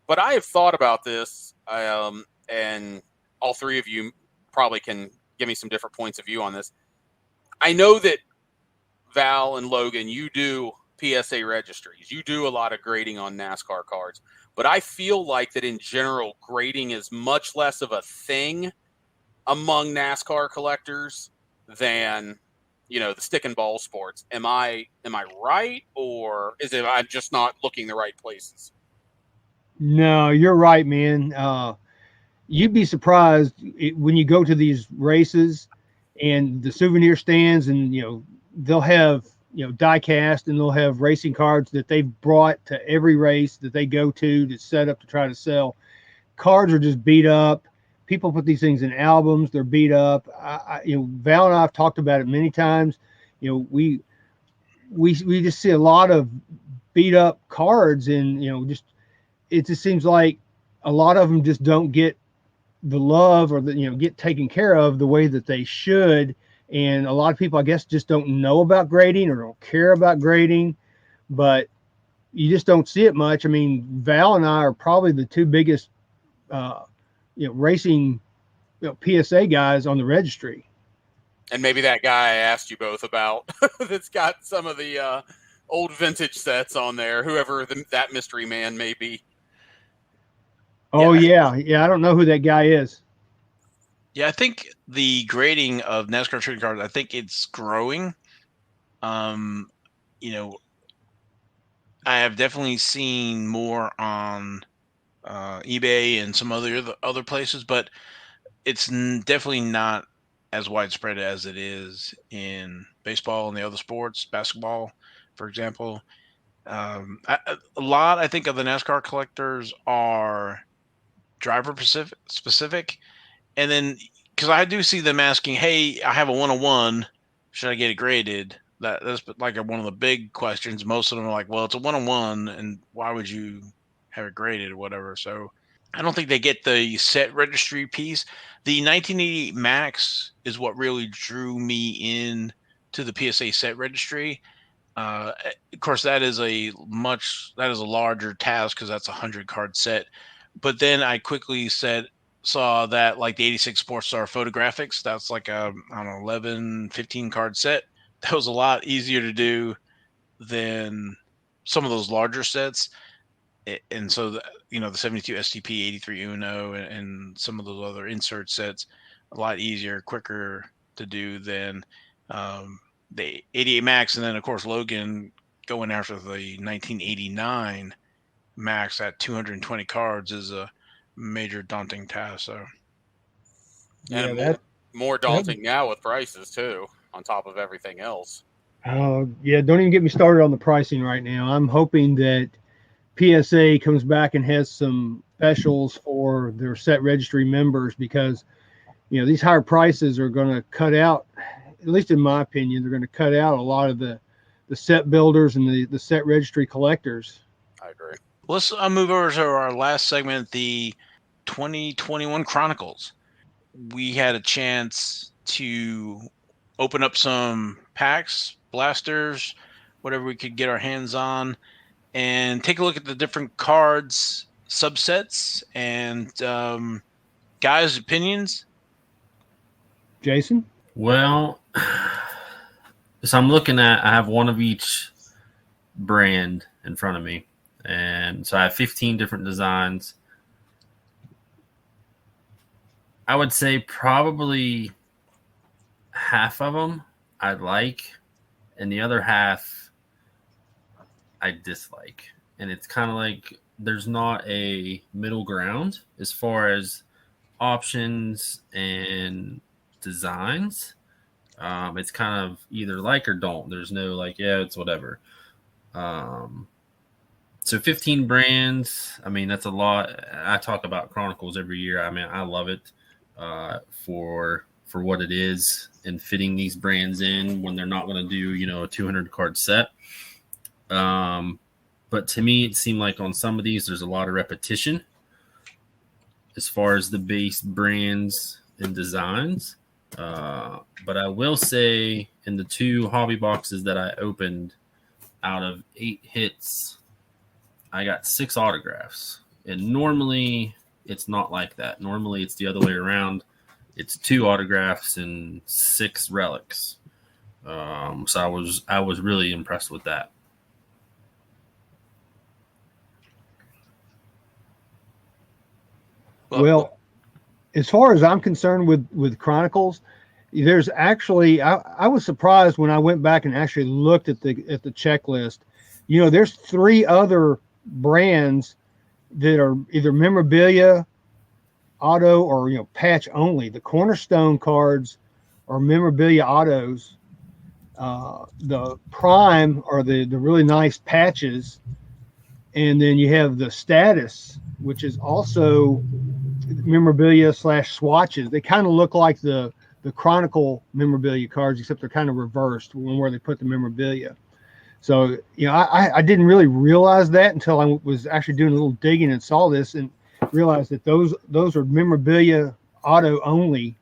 But I have thought about this, and all three of you probably can give me some different points of view on this. I know that Val and Logan, you do PSA registries. You do a lot of grading on NASCAR cards. But I feel like that in general, grading is much less of a thing among NASCAR collectors than, the stick and ball sports. Am I right? Or is it I'm just not looking the right places? No, you're right, man. You'd be surprised when you go to these races and the souvenir stands, and they'll have die cast, and they'll have racing cards that they've brought to every race that they go to set up to try to sell. Cards are just beat up. People put these things in albums. They're beat up. Val and I have talked about it many times. We just see a lot of beat up cards, and it just seems like a lot of them just don't get the love or get taken care of the way that they should. And a lot of people, I guess, just don't know about grading or don't care about grading, but you just don't see it much. I mean, Val and I are probably the two biggest, racing, PSA guys on the registry. And maybe that guy I asked you both about that's got some of the old vintage sets on there, whoever that mystery man may be. Oh, yeah. I don't know who that guy is. Yeah, I think the grading of NASCAR trading cards, I think it's growing. I have definitely seen more on eBay and some other places, but it's definitely not as widespread as it is in baseball and the other sports, basketball, for example. A lot, I think, of the NASCAR collectors are driver specific. And then, because I do see them asking, hey, I have a 101. Should I get it graded? That's like one of the big questions. Most of them are like, well, it's a 101, and why would you have it graded or whatever? So I don't think they get the set registry piece. The 1980 Max is what really drew me in to the PSA set registry. Of course, that is a larger task because that's a 100-card set. But then I quickly saw that like the 86 Sports Star Photographics, that's like a 11, 15 card set. That was a lot easier to do than some of those larger sets. And so the 72 STP, 83 Uno, and some of those other insert sets, a lot easier, quicker to do than the 88 Max. And then of course Logan going after the 1989 Max at 220 cards is a major daunting task. So and more daunting now with prices too, on top of everything else. Don't even get me started on the pricing right now. I'm hoping that PSA comes back and has some specials for their set registry members, because these higher prices are going to cut out, at least in my opinion, they're going to cut out a lot of the set builders and the set registry collectors. I agree. Let's move over to our last segment, the 2021 Chronicles. We had a chance to open up some packs, blasters, whatever we could get our hands on, and take a look at the different cards, subsets, and guys' opinions. Jason? Well, so I'm looking at, I have one of each brand in front of me. And so I have 15 different designs. I would say probably half of them I like, and the other half I dislike. And it's kind of like there's not a middle ground as far as options and designs. It's kind of either like or don't. There's no like, yeah, it's whatever. So 15 brands. I mean, that's a lot. I talk about Chronicles every year. I mean, I love it for what it is and fitting these brands in when they're not going to do, a 200 card set. But to me, it seemed like on some of these, there's a lot of repetition as far as the base brands and designs. But I will say in the 2 hobby boxes that I opened, out of 8 hits, I got 6 autographs. And normally it's not like that. Normally it's the other way around. It's 2 autographs and 6 relics. So I was really impressed with that. Well, as far as I'm concerned with Chronicles, there's actually I was surprised when I went back and actually looked at the checklist. There's 3 other brands that are either memorabilia, auto, or patch only. The Cornerstone cards are memorabilia autos. The Prime are the really nice patches, and then you have the Status, which is also memorabilia / swatches. They kind of look like the Chronicle memorabilia cards, except they're kind of reversed where they put the memorabilia. So, I didn't really realize that until I was actually doing a little digging and saw this and realized that those are memorabilia auto only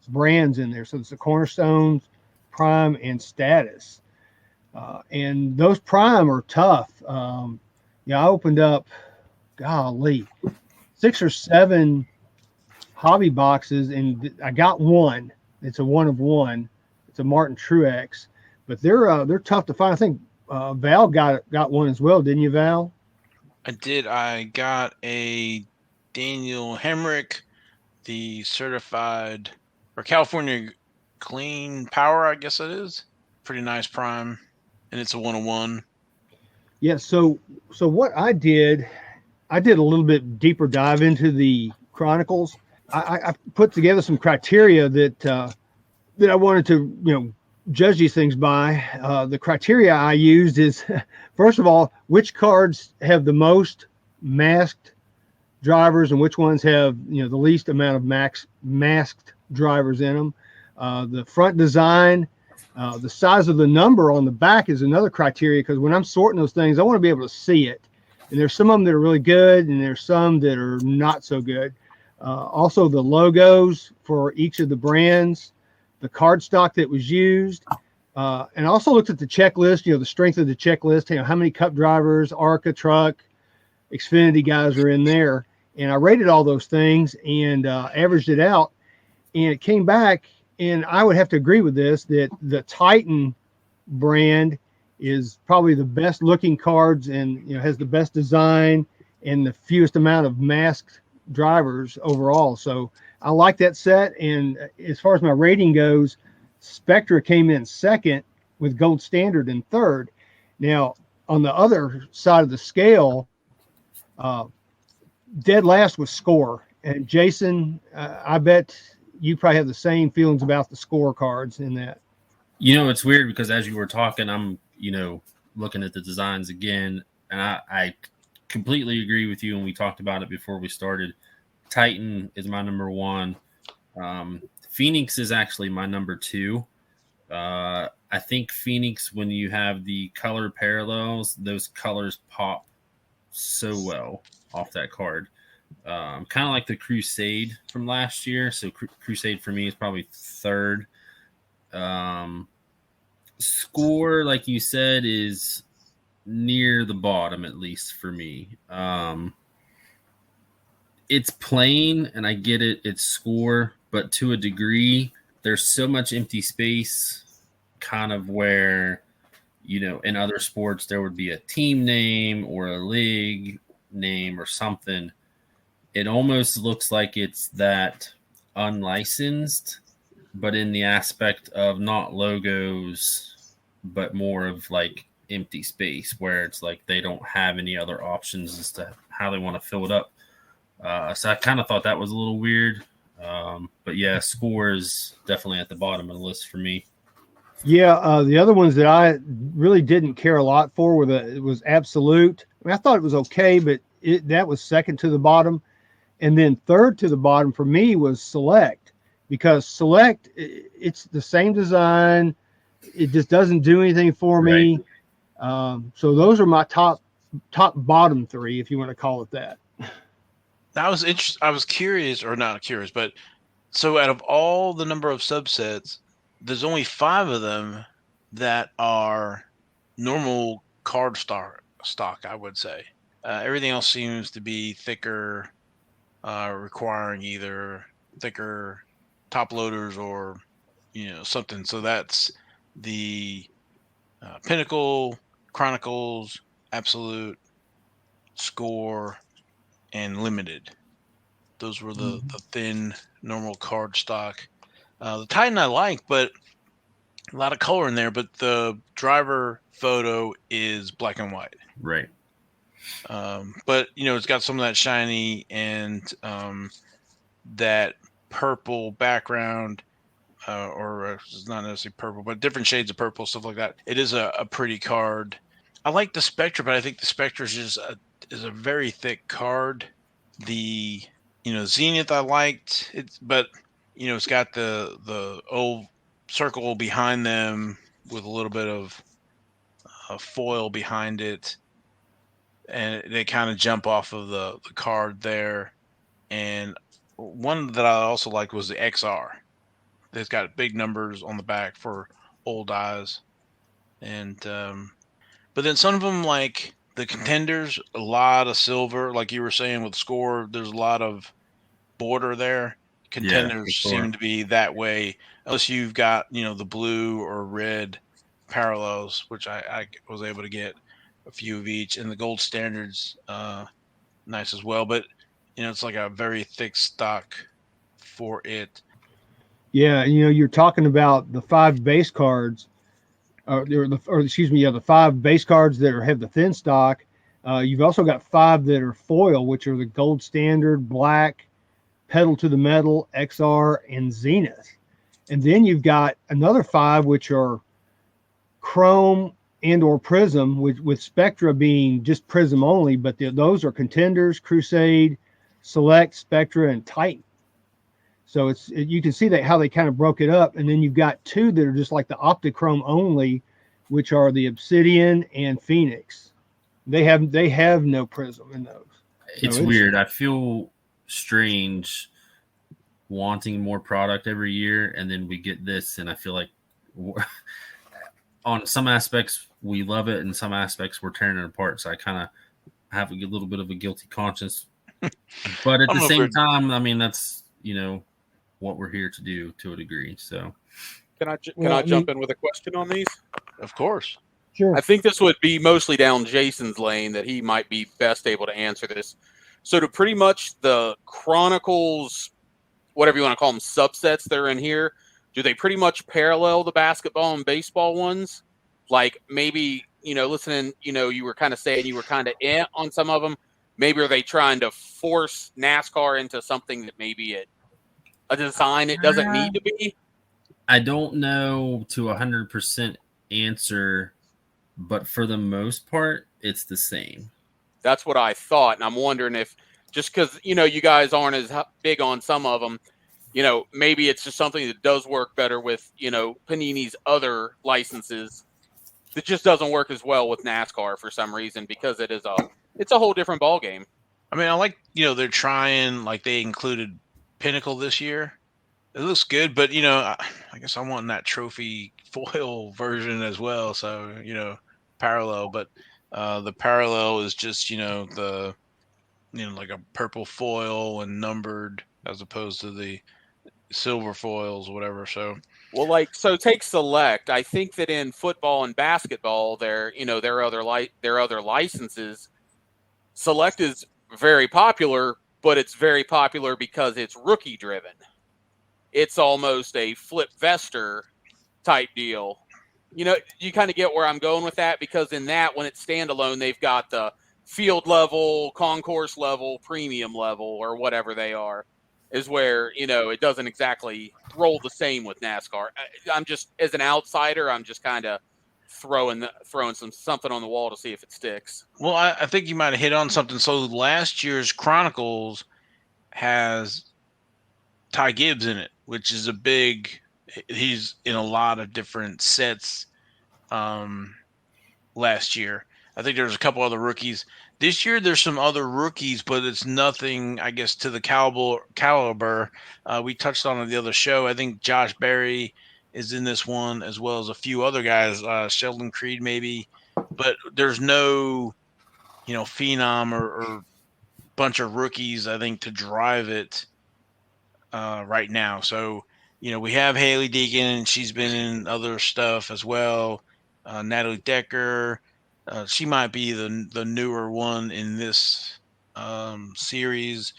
brands in there. So it's the Cornerstones, Prime, and Status. And those Prime are tough. I opened up, golly, 6 or 7 hobby boxes, and I got one. It's a 1 of 1. It's a Martin Truex, but they're tough to find. I think Val got one as well, didn't you, Val? I did. I got a Daniel Hemrick, the certified or California Clean Power, I guess it is. Pretty nice Prime, and it's a 1 of 1. Yeah. So what I did a little bit deeper dive into the Chronicles. I put together some criteria that I wanted to judge these things by. The criteria I used is, first of all, which cards have the most masked drivers and which ones have the least amount of masked drivers in them. The front design, the size of the number on the back is another criteria, because when I'm sorting those things, I want to be able to see it. And there's some of them that are really good, and there's some that are not so good. Also, the logos for each of the brands, the card stock that was used, and also looked at the checklist, the strength of the checklist, how many Cup drivers, ARCA, Truck, Xfinity guys are in there. And I rated all those things and averaged it out. And it came back, and I would have to agree with this, that the Titan brand is probably the best looking cards and has the best design and the fewest amount of masked drivers overall. So I like that set. And as far as my rating goes, Spectra came in second with Gold Standard in third. Now on the other side of the scale, dead last was Score. And Jason, I bet you probably have the same feelings about the Score cards in that. It's weird because as you were talking, I'm looking at the designs again, and I completely agree with you. And we talked about it before we started. Titan is my number 1. To Phoenix is actually my number 2. I think Phoenix, when you have the color parallels, those colors pop so well off that card. Kind of like the Crusade from last year. So Crusade for me is probably 3rd. Score, like you said, is near the bottom, at least for me. It's plain, and I get it. It's Score, but to a degree, there's so much empty space, kind of where, in other sports, there would be a team name or a league name or something. It almost looks like it's that unlicensed, but in the aspect of not logos, but more of like empty space, where it's like they don't have any other options as to how they want to fill it up. So I kind of thought that was a little weird. But yeah, Score is definitely at the bottom of the list for me. Yeah, the other ones that I really didn't care a lot for it was Absolute. I mean, I thought it was okay, but that was second to the bottom. And then third to the bottom for me was Select, because Select, it's the same design. It just doesn't do anything for me. So those are my top bottom 3, if you want to call it that. That was interesting. I was curious, or not curious, but so out of all the number of subsets, there's only 5 of them that are normal card stock, I would say. Everything else seems to be thicker, requiring either thicker top loaders or something. So that's the Pinnacle, Chronicles, Absolute, Score, and Limited. Those were the thin normal card stock. The Titan I like, but a lot of color in there. But the driver photo is black and white. Right. But it's got some of that shiny and that purple background, or it's not necessarily purple, but different shades of purple, stuff like that. It is a pretty card. I like the Spectra, but I think the Spectra is a very thick card. The Zenith I liked it, but it's got the old circle behind them with a little bit of foil behind it, and they kind of jump off of the card there. And one that I also liked was the XR. It's got big numbers on the back for old eyes, and but then some of them, like the Contenders, a lot of silver, like you were saying with Score. There's a lot of border there. Contenders seem to be that way, unless you've got the blue or red parallels, which I was able to get a few of each, and the gold standards nice as well. But it's like a very thick stock for it. Yeah, you're talking about the 5 base cards, the 5 base cards that have the thin stock. You've also got 5 that are foil, which are the gold standard, black, pedal to the metal, XR, and Zenith. And then you've got another 5 which are chrome and or prism, with Spectra being just prism only, but those are Contenders, Crusade, Select, Spectra, and Titan. So you can see that how they kind of broke it up. And then you've got 2 that are just like the Optichrome only, which are the Obsidian and Phoenix. They have no prism in those. It's weird. I feel strange wanting more product every year, and then we get this, and I feel like on some aspects we love it, and some aspects we're tearing it apart. So I kind of have a little bit of a guilty conscience, but at the same time, I mean, that's what we're here to do to a degree. So can I jump in with a question on these? Of course. Sure. I think this would be mostly down Jason's lane, that he might be best able to answer this. So to pretty much the Chronicles, whatever you want to call them, subsets that are in here, do they pretty much parallel the basketball and baseball ones? Like maybe, listening, you were kind of saying you were kind of on some of them. Maybe are they trying to force NASCAR into something that maybe a design it doesn't need to be? I don't know to 100% answer, but for the most part, it's the same. That's what I thought, and I'm wondering if, just because you guys aren't as big on some of them, maybe it's just something that does work better with, Panini's other licenses that just doesn't work as well with NASCAR for some reason, because it's a whole different ball game. I mean, I like, they're trying, like they included Pinnacle this year. It looks good, but I guess I want that trophy foil version as well. So, parallel, but the parallel is just, like a purple foil and numbered as opposed to the silver foils, whatever. So, well, take Select. I think that in football and basketball, their other licenses, Select is very popular, but it's very popular because it's rookie driven. It's almost a flip vester type deal. You kind of get where I'm going with that, because in that, when it's standalone, they've got the field level, concourse level, premium level, or whatever they are, is where, it doesn't exactly roll the same with NASCAR. I'm just, as an outsider, I'm just kind of throwing something on the wall to see if it sticks. Well, I think you might have hit on something. So last year's Chronicles has Ty Gibbs in it, which is he's in a lot of different sets last year. I think there's a couple other rookies. This year there's some other rookies, but it's nothing, I guess, to the caliber. We touched on it the other show. I think Josh Berry is in this one, as well as a few other guys, Sheldon Creed maybe. But there's no, phenom or bunch of rookies, I think, to drive it right now. So, we have Haley Deegan, and she's been in other stuff as well. Natalie Decker, she might be the newer one in this series.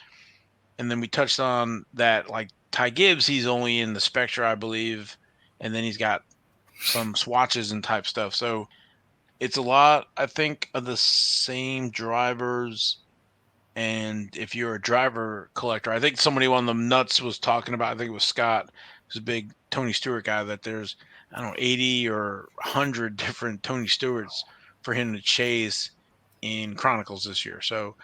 And then we touched on that, like Ty Gibbs, he's only in the Spectra, I believe, and then he's got some swatches and type stuff. So it's a lot, I think, of the same drivers. And if you're a driver collector, I think somebody on the Nuts was talking about, I think it was Scott, who's a big Tony Stewart guy, that there's, 80 or 100 different Tony Stewarts for him to chase in Chronicles this year. So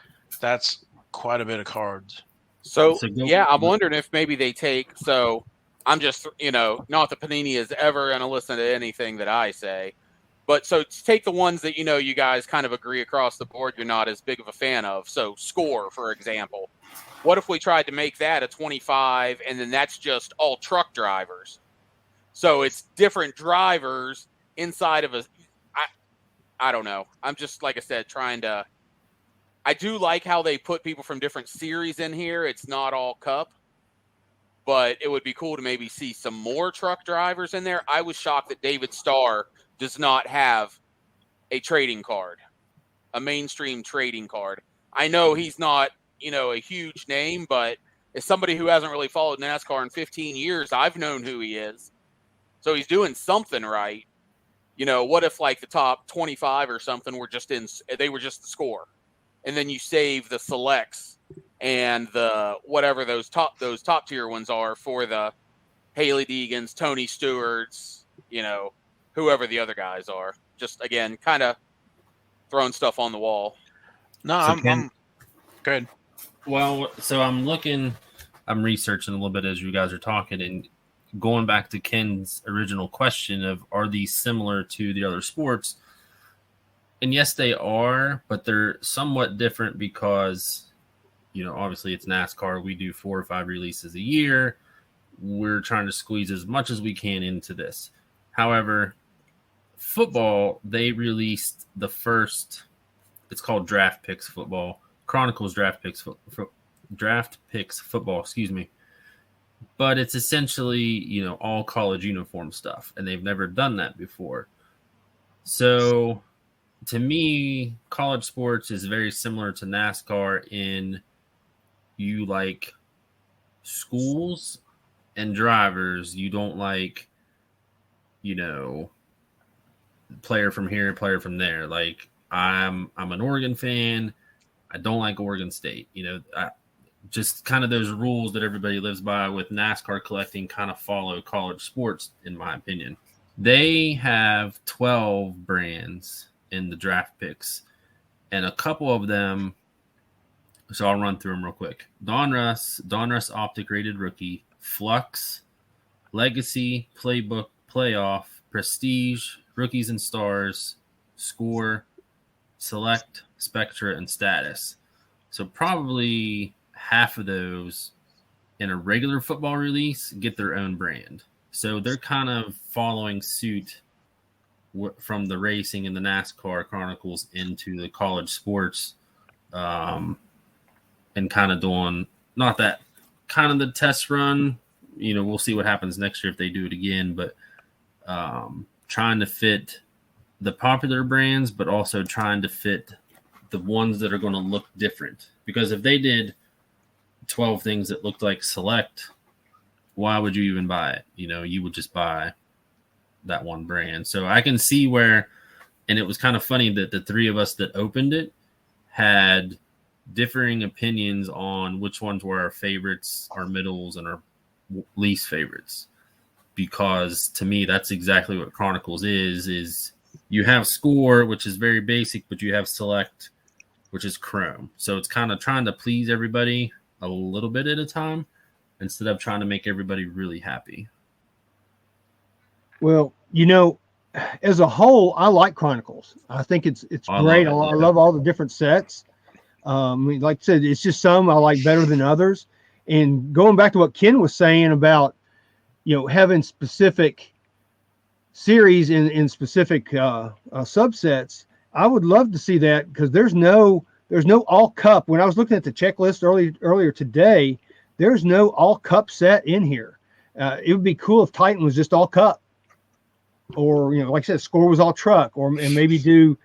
that's quite a bit of cards. So yeah, I'm wondering if maybe they take, so I'm just, not that Panini is ever going to listen to anything that I say, but so take the ones that, you guys kind of agree across the board you're not as big of a fan of. So Score, for example. What if we tried to make that a 25, and then that's just all truck drivers? So it's different drivers inside of I don't know. I'm just, like I said, I do like how they put people from different series in here. It's not all Cup, but it would be cool to maybe see some more truck drivers in there. I was shocked that David Starr does not have a trading card, a mainstream trading card. I know he's not, a huge name, but as somebody who hasn't really followed NASCAR in 15 years, I've known who he is. So he's doing something right. What if like the top 25 or something were just the Score, and then you save the Selects and the whatever those top tier ones are for the Haley Deegans, Tony Stewarts, whoever the other guys are. Just again, kind of throwing stuff on the wall. No, I'm good. Well, so I'm researching a little bit as you guys are talking, and going back to Ken's original question of, are these similar to the other sports? And yes, they are, but they're somewhat different because, obviously it's NASCAR. We do 4 or 5 releases a year. We're trying to squeeze as much as we can into this. However, football, they released the first, it's called Draft Picks Football, Chronicles Draft Picks Football, excuse me. But it's essentially, all college uniform stuff, and they've never done that before. So to me, college sports is very similar to NASCAR in you like schools and drivers. You don't like, player from here, player from there. Like I'm an Oregon fan. I don't like Oregon State. Just kind of those rules that everybody lives by with NASCAR collecting kind of follow college sports, in my opinion. They have 12 brands in the draft picks, and a couple of them, so I'll run through them real quick. Donruss Optic Rated Rookie, Flux, Legacy, Playbook, Playoff, Prestige, Rookies and Stars, Score, Select, Spectra, and Status. So probably half of those in a regular football release get their own brand. So they're kind of following suit from the racing and the NASCAR Chronicles into the college sports, and kind of doing not that kind of the test run. We'll see what happens next year if they do it again, but trying to fit the popular brands, but also trying to fit the ones that are going to look different. Because if they did 12 things that looked like Select, why would you even buy it? You would just buy that one brand. So I can see where, and it was kind of funny that the three of us that opened it had differing opinions on which ones were our favorites, our middles, and our least favorites. Because to me, that's exactly what Chronicles is you have Score, which is very basic, but you have Select, which is Chrome. So it's kind of trying to please everybody a little bit at a time instead of trying to make everybody really happy. Well, as a whole, I like Chronicles. I think it's great. I love all the different sets. Like I said, it's just some I like better than others. And going back to what Ken was saying about, having specific series in specific subsets, I would love to see that, because there's no all cup. When I was looking at the checklist earlier today, there's no all cup set in here. It would be cool if Titan was just all cup, or like I said, Score was all truck, and maybe do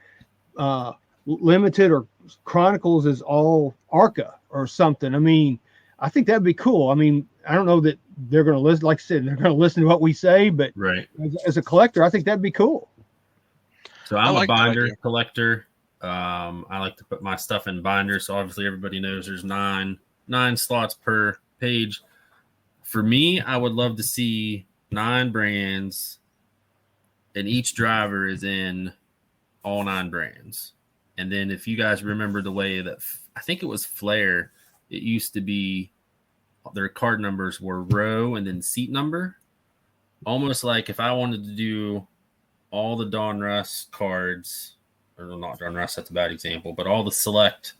Limited or Chronicles as all ARCA or something. I mean, I think that'd be cool. I mean, I don't know that they're going to listen. Like I said, they're going to listen to what we say, but right. As a collector, I think that'd be cool. So I'm a binder collector. I like to put my stuff in binders. So obviously everybody knows there's nine slots per page. For me, I would love to see 9 brands, and each driver is in all 9 brands. And then if you guys remember the way that I think it was Flair, it used to be their card numbers were row and then seat number. Almost like if I wanted to do all the Don Russ cards, or not Don Russ, that's a bad example, but all the Select,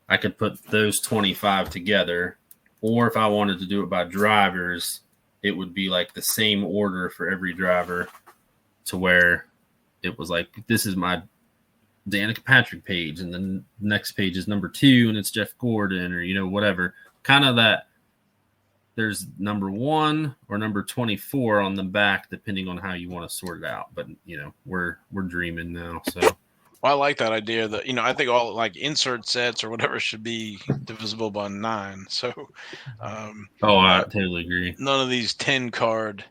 I could put those 25 together. Or if I wanted to do it by drivers, it would be like the same order for every driver, to where it was like, this is my Danica Patrick page, and then the next page is number 2, and it's Jeff Gordon, or whatever. Kind of that. There's number 1 or number 24 on the back, depending on how you want to sort it out. But we're dreaming now. So, well, I like that idea. That I think all like insert sets or whatever should be divisible by 9. So, I totally agree. None of these 10 card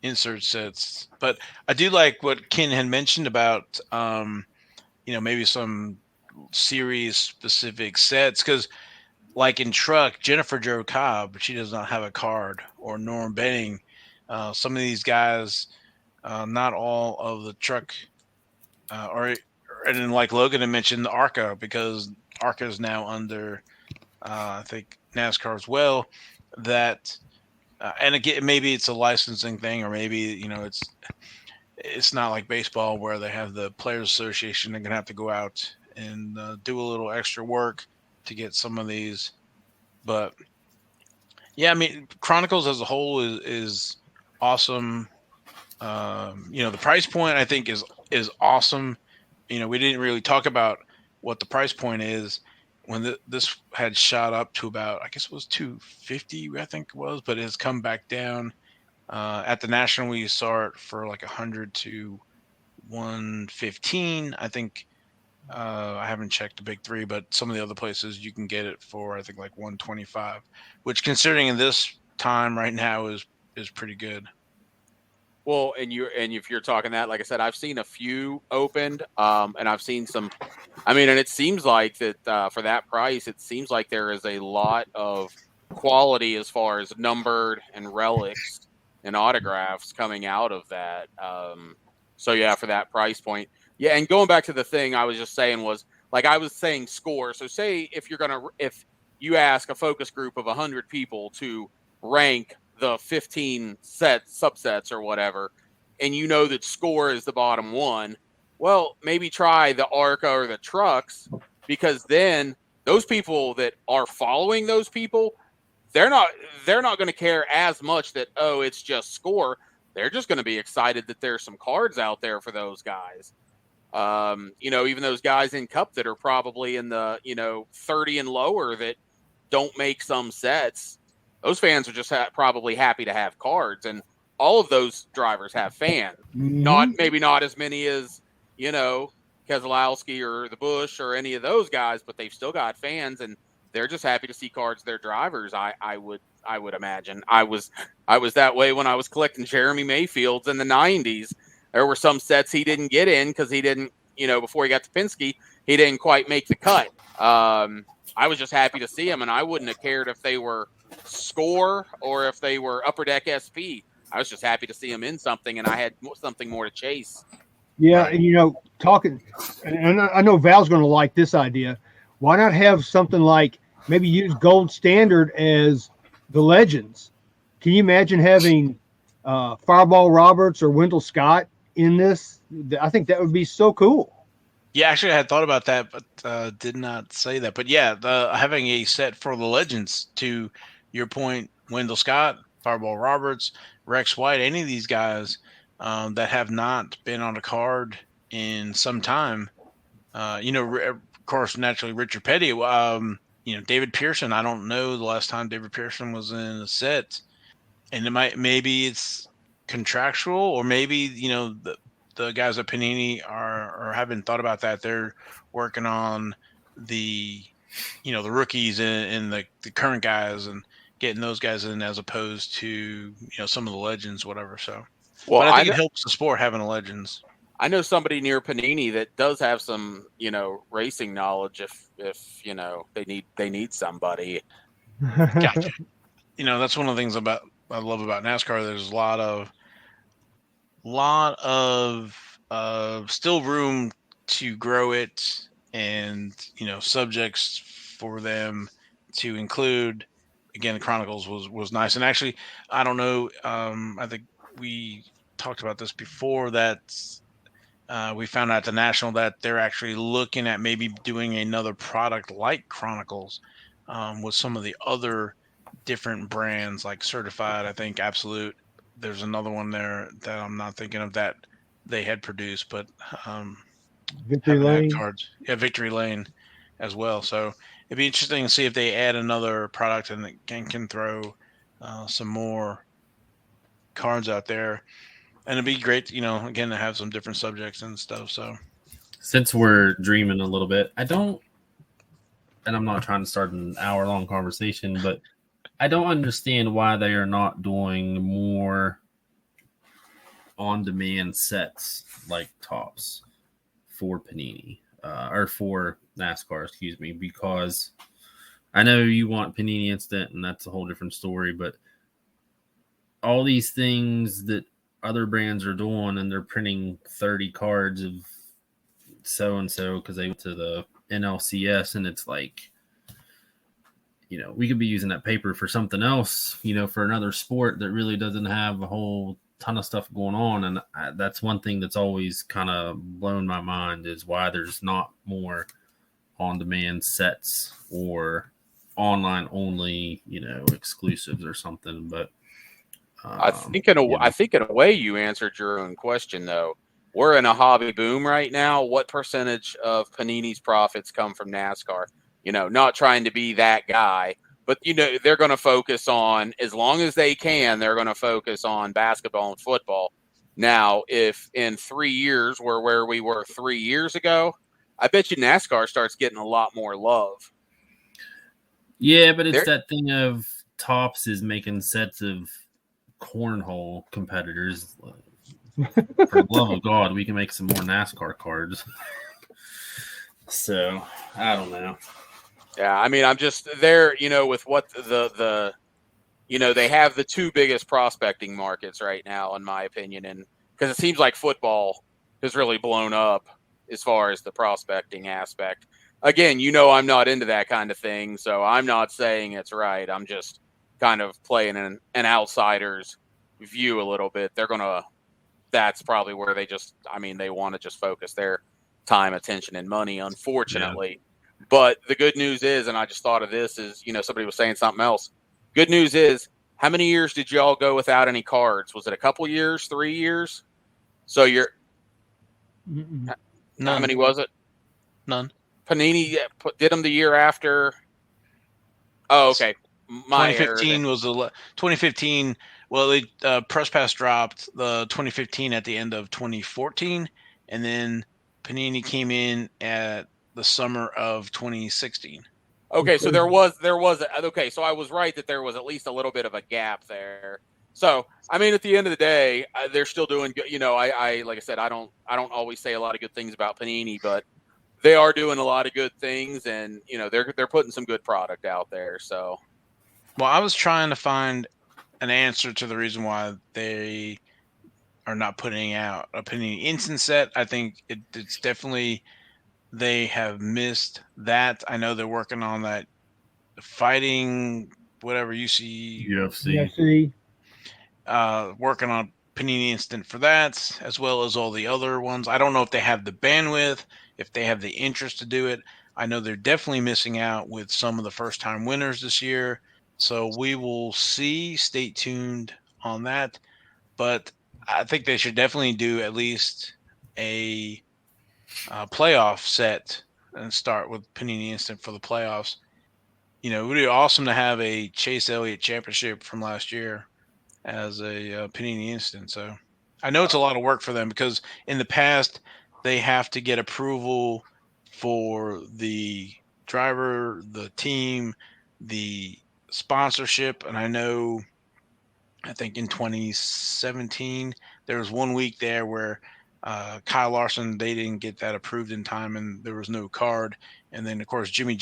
insert sets. But I do like what Ken had mentioned about maybe some series specific sets, because like in truck, Jennifer drove Cobb, but she does not have a card, or Norm Benning. Some of these guys, not all of the truck, and then like Logan had mentioned, the ARCA, because ARCA is now under, I think, NASCAR as well. That, and again, maybe it's a licensing thing, or maybe it's not like baseball where they have the Players Association. They're gonna have to go out and do a little extra work to get some of these. But yeah, I mean, Chronicles as a whole is awesome. The price point, I think, is awesome. We didn't really talk about what the price point is when this had shot up to about, I guess it was $250, I think it was, but it has come back down. At the National, we saw it for like $100 to $115. I think I haven't checked the big 3, but some of the other places you can get it for, I think, like $125, which, considering in this time right now, is pretty good. Well, and if you're talking that, like I said, I've seen a few opened, and I've seen some. I mean, and it seems like that for that price, it seems like there is a lot of quality as far as numbered and relics and autographs coming out of that. So yeah, for that price point, yeah. And going back to the thing I was just saying was, like I was saying, Score. So say if you ask a focus group of 100 people to rank the 15 subsets or whatever, and you know that score is the bottom one, well, maybe try the ARCA or the trucks, because then those people that are following those people, they're not going to care as much that, oh, it's just score. They're just going to be excited that there's some cards out there for those guys. Even those guys in Cup that are probably in the 30 and lower that don't make some sets, those fans are just probably happy to have cards, and all of those drivers have fans. Maybe not as many as Keselowski or the Busch or any of those guys, but they've still got fans, and they're just happy to see cards of their drivers. I would imagine. I was that way when I was collecting Jeremy Mayfields in the 90s. There were some sets he didn't get in because he didn't, before he got to Penske, he didn't quite make the cut. I was just happy to see him, and I wouldn't have cared if they were score or if they were Upper Deck SP. I was just happy to see him in something, and I had something more to chase. Yeah, and talking, and I know Val's going to like this idea. Why not have something like maybe use Gold Standard as the legends? Can you imagine having Fireball Roberts or Wendell Scott in this? I think that would be so cool. Yeah, actually, I had thought about that, but did not say that. But yeah, having a set for the legends, to your point, Wendell Scott, Fireball Roberts, Rex White, any of these guys that have not been on a card in some time. Of course, naturally, Richard Petty. David Pearson. I don't know the last time David Pearson was in a set, and maybe it's contractual, or maybe the guys at Panini are haven't thought about that. They're working on the rookies and the current guys and getting those guys in, as opposed to some of the legends, whatever. So, well, but I think it helps the sport having the legends. I know somebody near Panini that does have some racing knowledge. If they need somebody. Gotcha. That's one of the things I love about NASCAR. There's a lot of still room to grow it, and subjects for them to include. Again, the Chronicles was nice, and actually, I don't know. I think we talked about this before, that we found out at the National that they're actually looking at maybe doing another product like Chronicles with some of the other different brands, like Certified. I think Absolute. There's another one there that I'm not thinking of that they had produced, but Victory Lane cards. Yeah, Victory Lane as well. So it'd be interesting to see if they add another product and can throw some more cards out there. And it'd be great, again, to have some different subjects and stuff. So since we're dreaming a little bit, and I'm not trying to start an hour-long conversation, but I don't understand why they are not doing more on-demand sets like Tops for Panini, or for NASCAR, excuse me, because I know you want Panini Instant, and that's a whole different story, but all these things that other brands are doing, and they're printing 30 cards of so-and-so because they went to the NLCS, and it's like, we could be using that paper for something else, for another sport that really doesn't have a whole ton of stuff going on. And that's one thing that's always kind of blown my mind, is why there's not more on-demand sets or online only, exclusives or something. But I think in a way you answered your own question, though. We're in a hobby boom right now. What percentage of Panini's profits come from NASCAR? Not trying to be that guy, but they're going to focus on, as long as they can, they're going to focus on basketball and football. Now, if in 3 years we're where we were 3 years ago, I bet you NASCAR starts getting a lot more love. Yeah, but it's that thing of Tops is making sets of cornhole competitors. For the love of God, we can make some more NASCAR cards. So, I don't know. Yeah, I mean, I'm just there, with what they have the two biggest prospecting markets right now, in my opinion, and because it seems like football has really blown up as far as the prospecting aspect. Again, I'm not into that kind of thing, so I'm not saying it's right. I'm just kind of playing an outsider's view a little bit, that's probably where they want to just focus their time, attention, and money, unfortunately. Yeah. But the good news is, and I just thought of this, is, somebody was saying something else. Good news is, how many years did y'all go without any cards? Was it a couple years, 3 years? So how many was it? None. Panini did them the year after. Oh, okay. 2015 was 2015. Well, the press pass dropped the 2015 at the end of 2014, and then Panini came in at the summer of 2016. Okay, so there was okay. So I was right that there was at least a little bit of a gap there. So I mean, at the end of the day, they're still doing good. I like I said, I don't always say a lot of good things about Panini, but they are doing a lot of good things, and they're putting some good product out there. So, well, I was trying to find an answer to the reason why they are not putting out a Panini Instant set. I think it's definitely they have missed that. I know they're working on that fighting whatever UFC. Working on Panini Instant for that, as well as all the other ones. I don't know if they have the bandwidth, if they have the interest to do it. I know they're definitely missing out with some of the first-time winners this year. So we will see. Stay tuned on that. But I think they should definitely do at least a playoff set and start with Panini Instant for the playoffs. It would be awesome to have a Chase Elliott championship from last year as a Panini Instant. So I know it's a lot of work for them because in the past they have to get approval for the driver, the team, the sponsorship. And I think in 2017, there was 1 week there where Kyle Larson, they didn't get that approved in time and there was no card. And then of course, Joey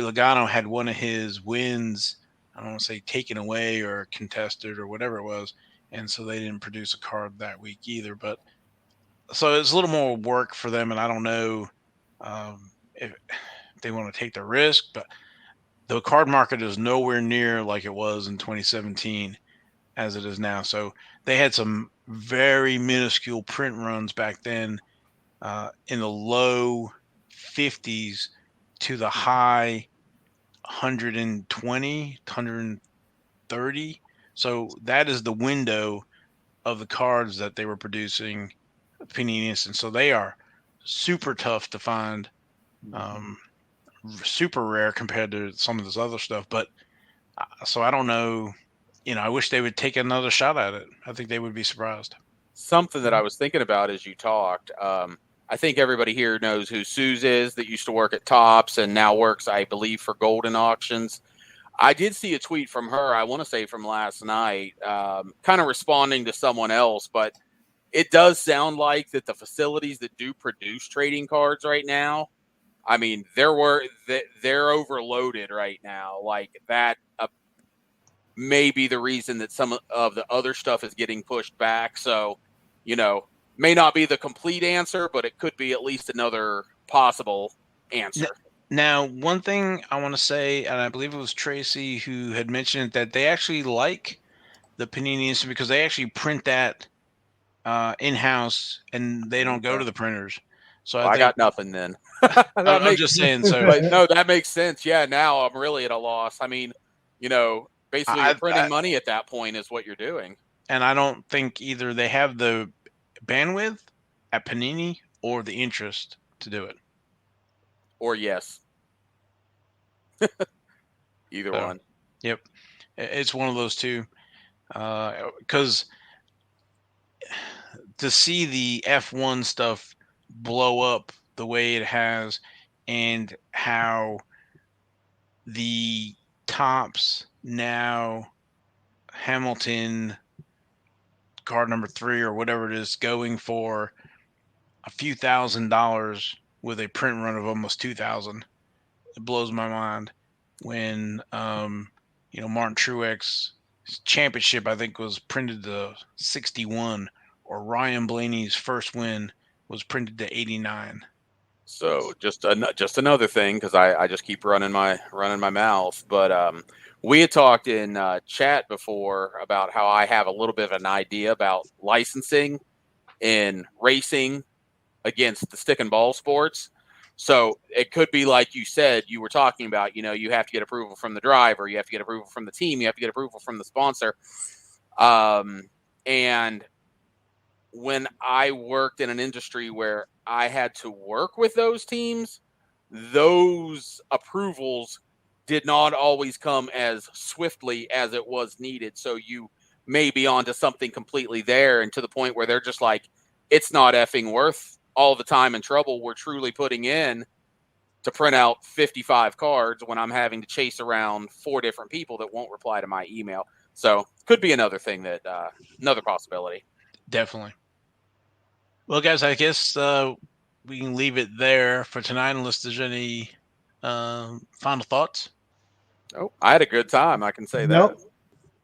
Logano had one of his wins, I don't want to say taken away or contested or whatever it was. And so they didn't produce a card that week either. But so it's a little more work for them. And I don't know if they want to take the risk, but the card market is nowhere near like it was in 2017 as it is now. So they had some very minuscule print runs back then in the low 50s to the high 120, 130. So that is the window of the cards that they were producing Panini Instant. So they are super tough to find, super rare compared to some of this other stuff. But so I don't know. I wish they would take another shot at it. I think they would be surprised. Something that I was thinking about as you talked, I think everybody here knows who Suze is, that used to work at Topps and now works, I believe, for Golden Auctions. I did see a tweet from her, I want to say from last night, kind of responding to someone else, but it does sound like that the facilities that do produce trading cards right now, I mean, they're overloaded right now. Like that may be the reason that some of the other stuff is getting pushed back. So, may not be the complete answer, but it could be at least another possible answer. Now, one thing I want to say, and I believe it was Tracy who had mentioned that they actually like the Panini Instant because they actually print that in-house and they don't go to the printers. So I got nothing then. I'm just saying. So no, that makes sense. Yeah, now I'm really at a loss. I mean, basically you're printing money at that point is what you're doing. And I don't think either they have the bandwidth at Panini or the interest to do it. Or yes. Either one. Yep. It's one of those two. Because to see the F1 stuff blow up the way it has and how the Topps now Hamilton card number 3 or whatever it is going for a few $1,000s with a print run of almost 2,000. It blows my mind when Martin Truex championship I think was printed to 61 or Ryan Blaney's first win was printed to 89. So just another thing, because I just keep running my mouth. But we had talked in chat before about how I have a little bit of an idea about licensing in racing against the stick and ball sports. So it could be like you said, you were talking about, you have to get approval from the driver, you have to get approval from the team, you have to get approval from the sponsor. And when I worked in an industry where I had to work with those teams, those approvals did not always come as swiftly as it was needed. So you may be onto something completely there, and to the point where they're just like, it's not effing worth all the time and trouble we're truly putting in to print out 55 cards when I'm having to chase around 4 different people that won't reply to my email. So could be another thing that, another possibility. Definitely. Well, guys, I guess we can leave it there for tonight unless there's any final thoughts. Oh, I had a good time. I can say that.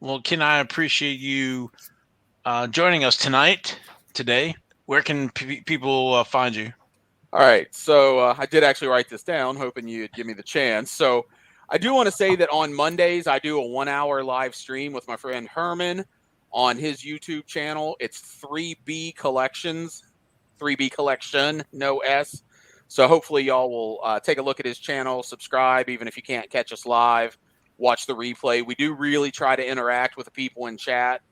Well, Ken, I appreciate you joining us today. Where can people find you? All right. So I did actually write this down, hoping you'd give me the chance. So I do want to say that on Mondays, I do a 1-hour live stream with my friend Herman on his YouTube channel. It's 3B Collections, 3B Collection, no S. So hopefully y'all will take a look at his channel, subscribe, even if you can't catch us live, watch the replay. We do really try to interact with the people in chat.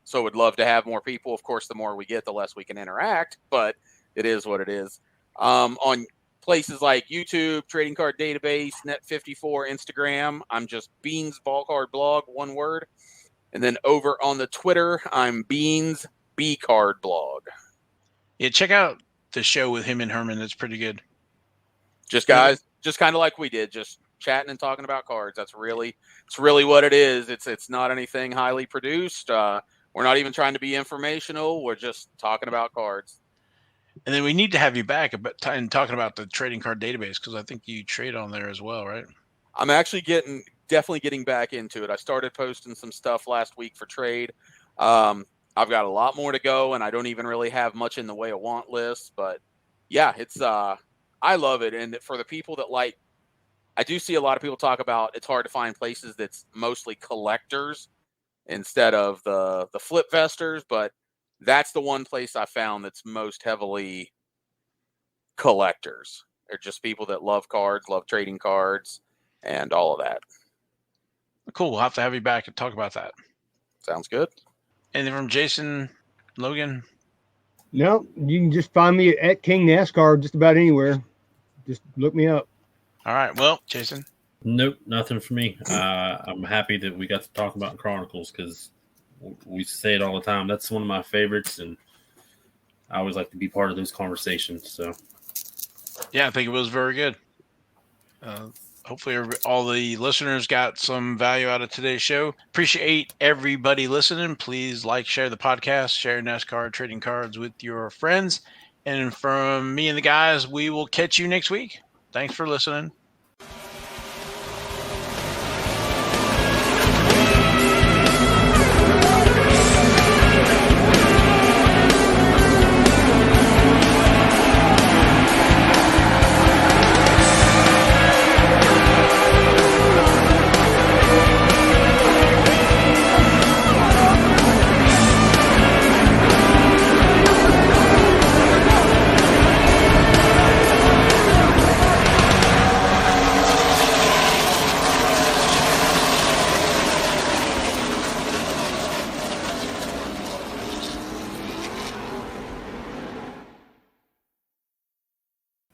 So would love to have more people. Of course, the more we get, the less we can interact, but it is what it is. On places like YouTube, Trading Card Database, Net54, Instagram, I'm just Beans Ballcard Blog, one word. And then over on the Twitter, I'm Beans B Card Blog. Yeah, check out the show with him and Herman. It's pretty good. Just guys, just kind of like we did, just chatting and talking about cards. It's really what it is. It's not anything highly produced. We're not even trying to be informational. We're just talking about cards. And then we need to have you back and talking about the trading card database, because I think you trade on there as well, right? I'm actually definitely getting back into it. I started posting some stuff last week for trade. I've got a lot more to go, and I don't even really have much in the way of want lists. But yeah, it's I love it. And for the people that like, I do see a lot of people talk about it's hard to find places that's mostly collectors instead of the flip vesters, but that's the one place I found that's most heavily collectors. They're just people that love cards, love trading cards, and all of that. Cool. We'll have to have you back and talk about that. Sounds good. And then from Jason, Logan? No, you can just find me at King NASCAR just about anywhere. Just look me up. All right. Well, Jason? Nope, nothing for me. I'm happy that we got to talk about Chronicles, because we say it all the time. That's one of my favorites, and I always like to be part of those conversations. So, yeah, I think it was very good. Hopefully all the listeners got some value out of today's show. Appreciate everybody listening. Please like, share the podcast, share NASCAR trading cards with your friends. And from me and the guys, we will catch you next week. Thanks for listening.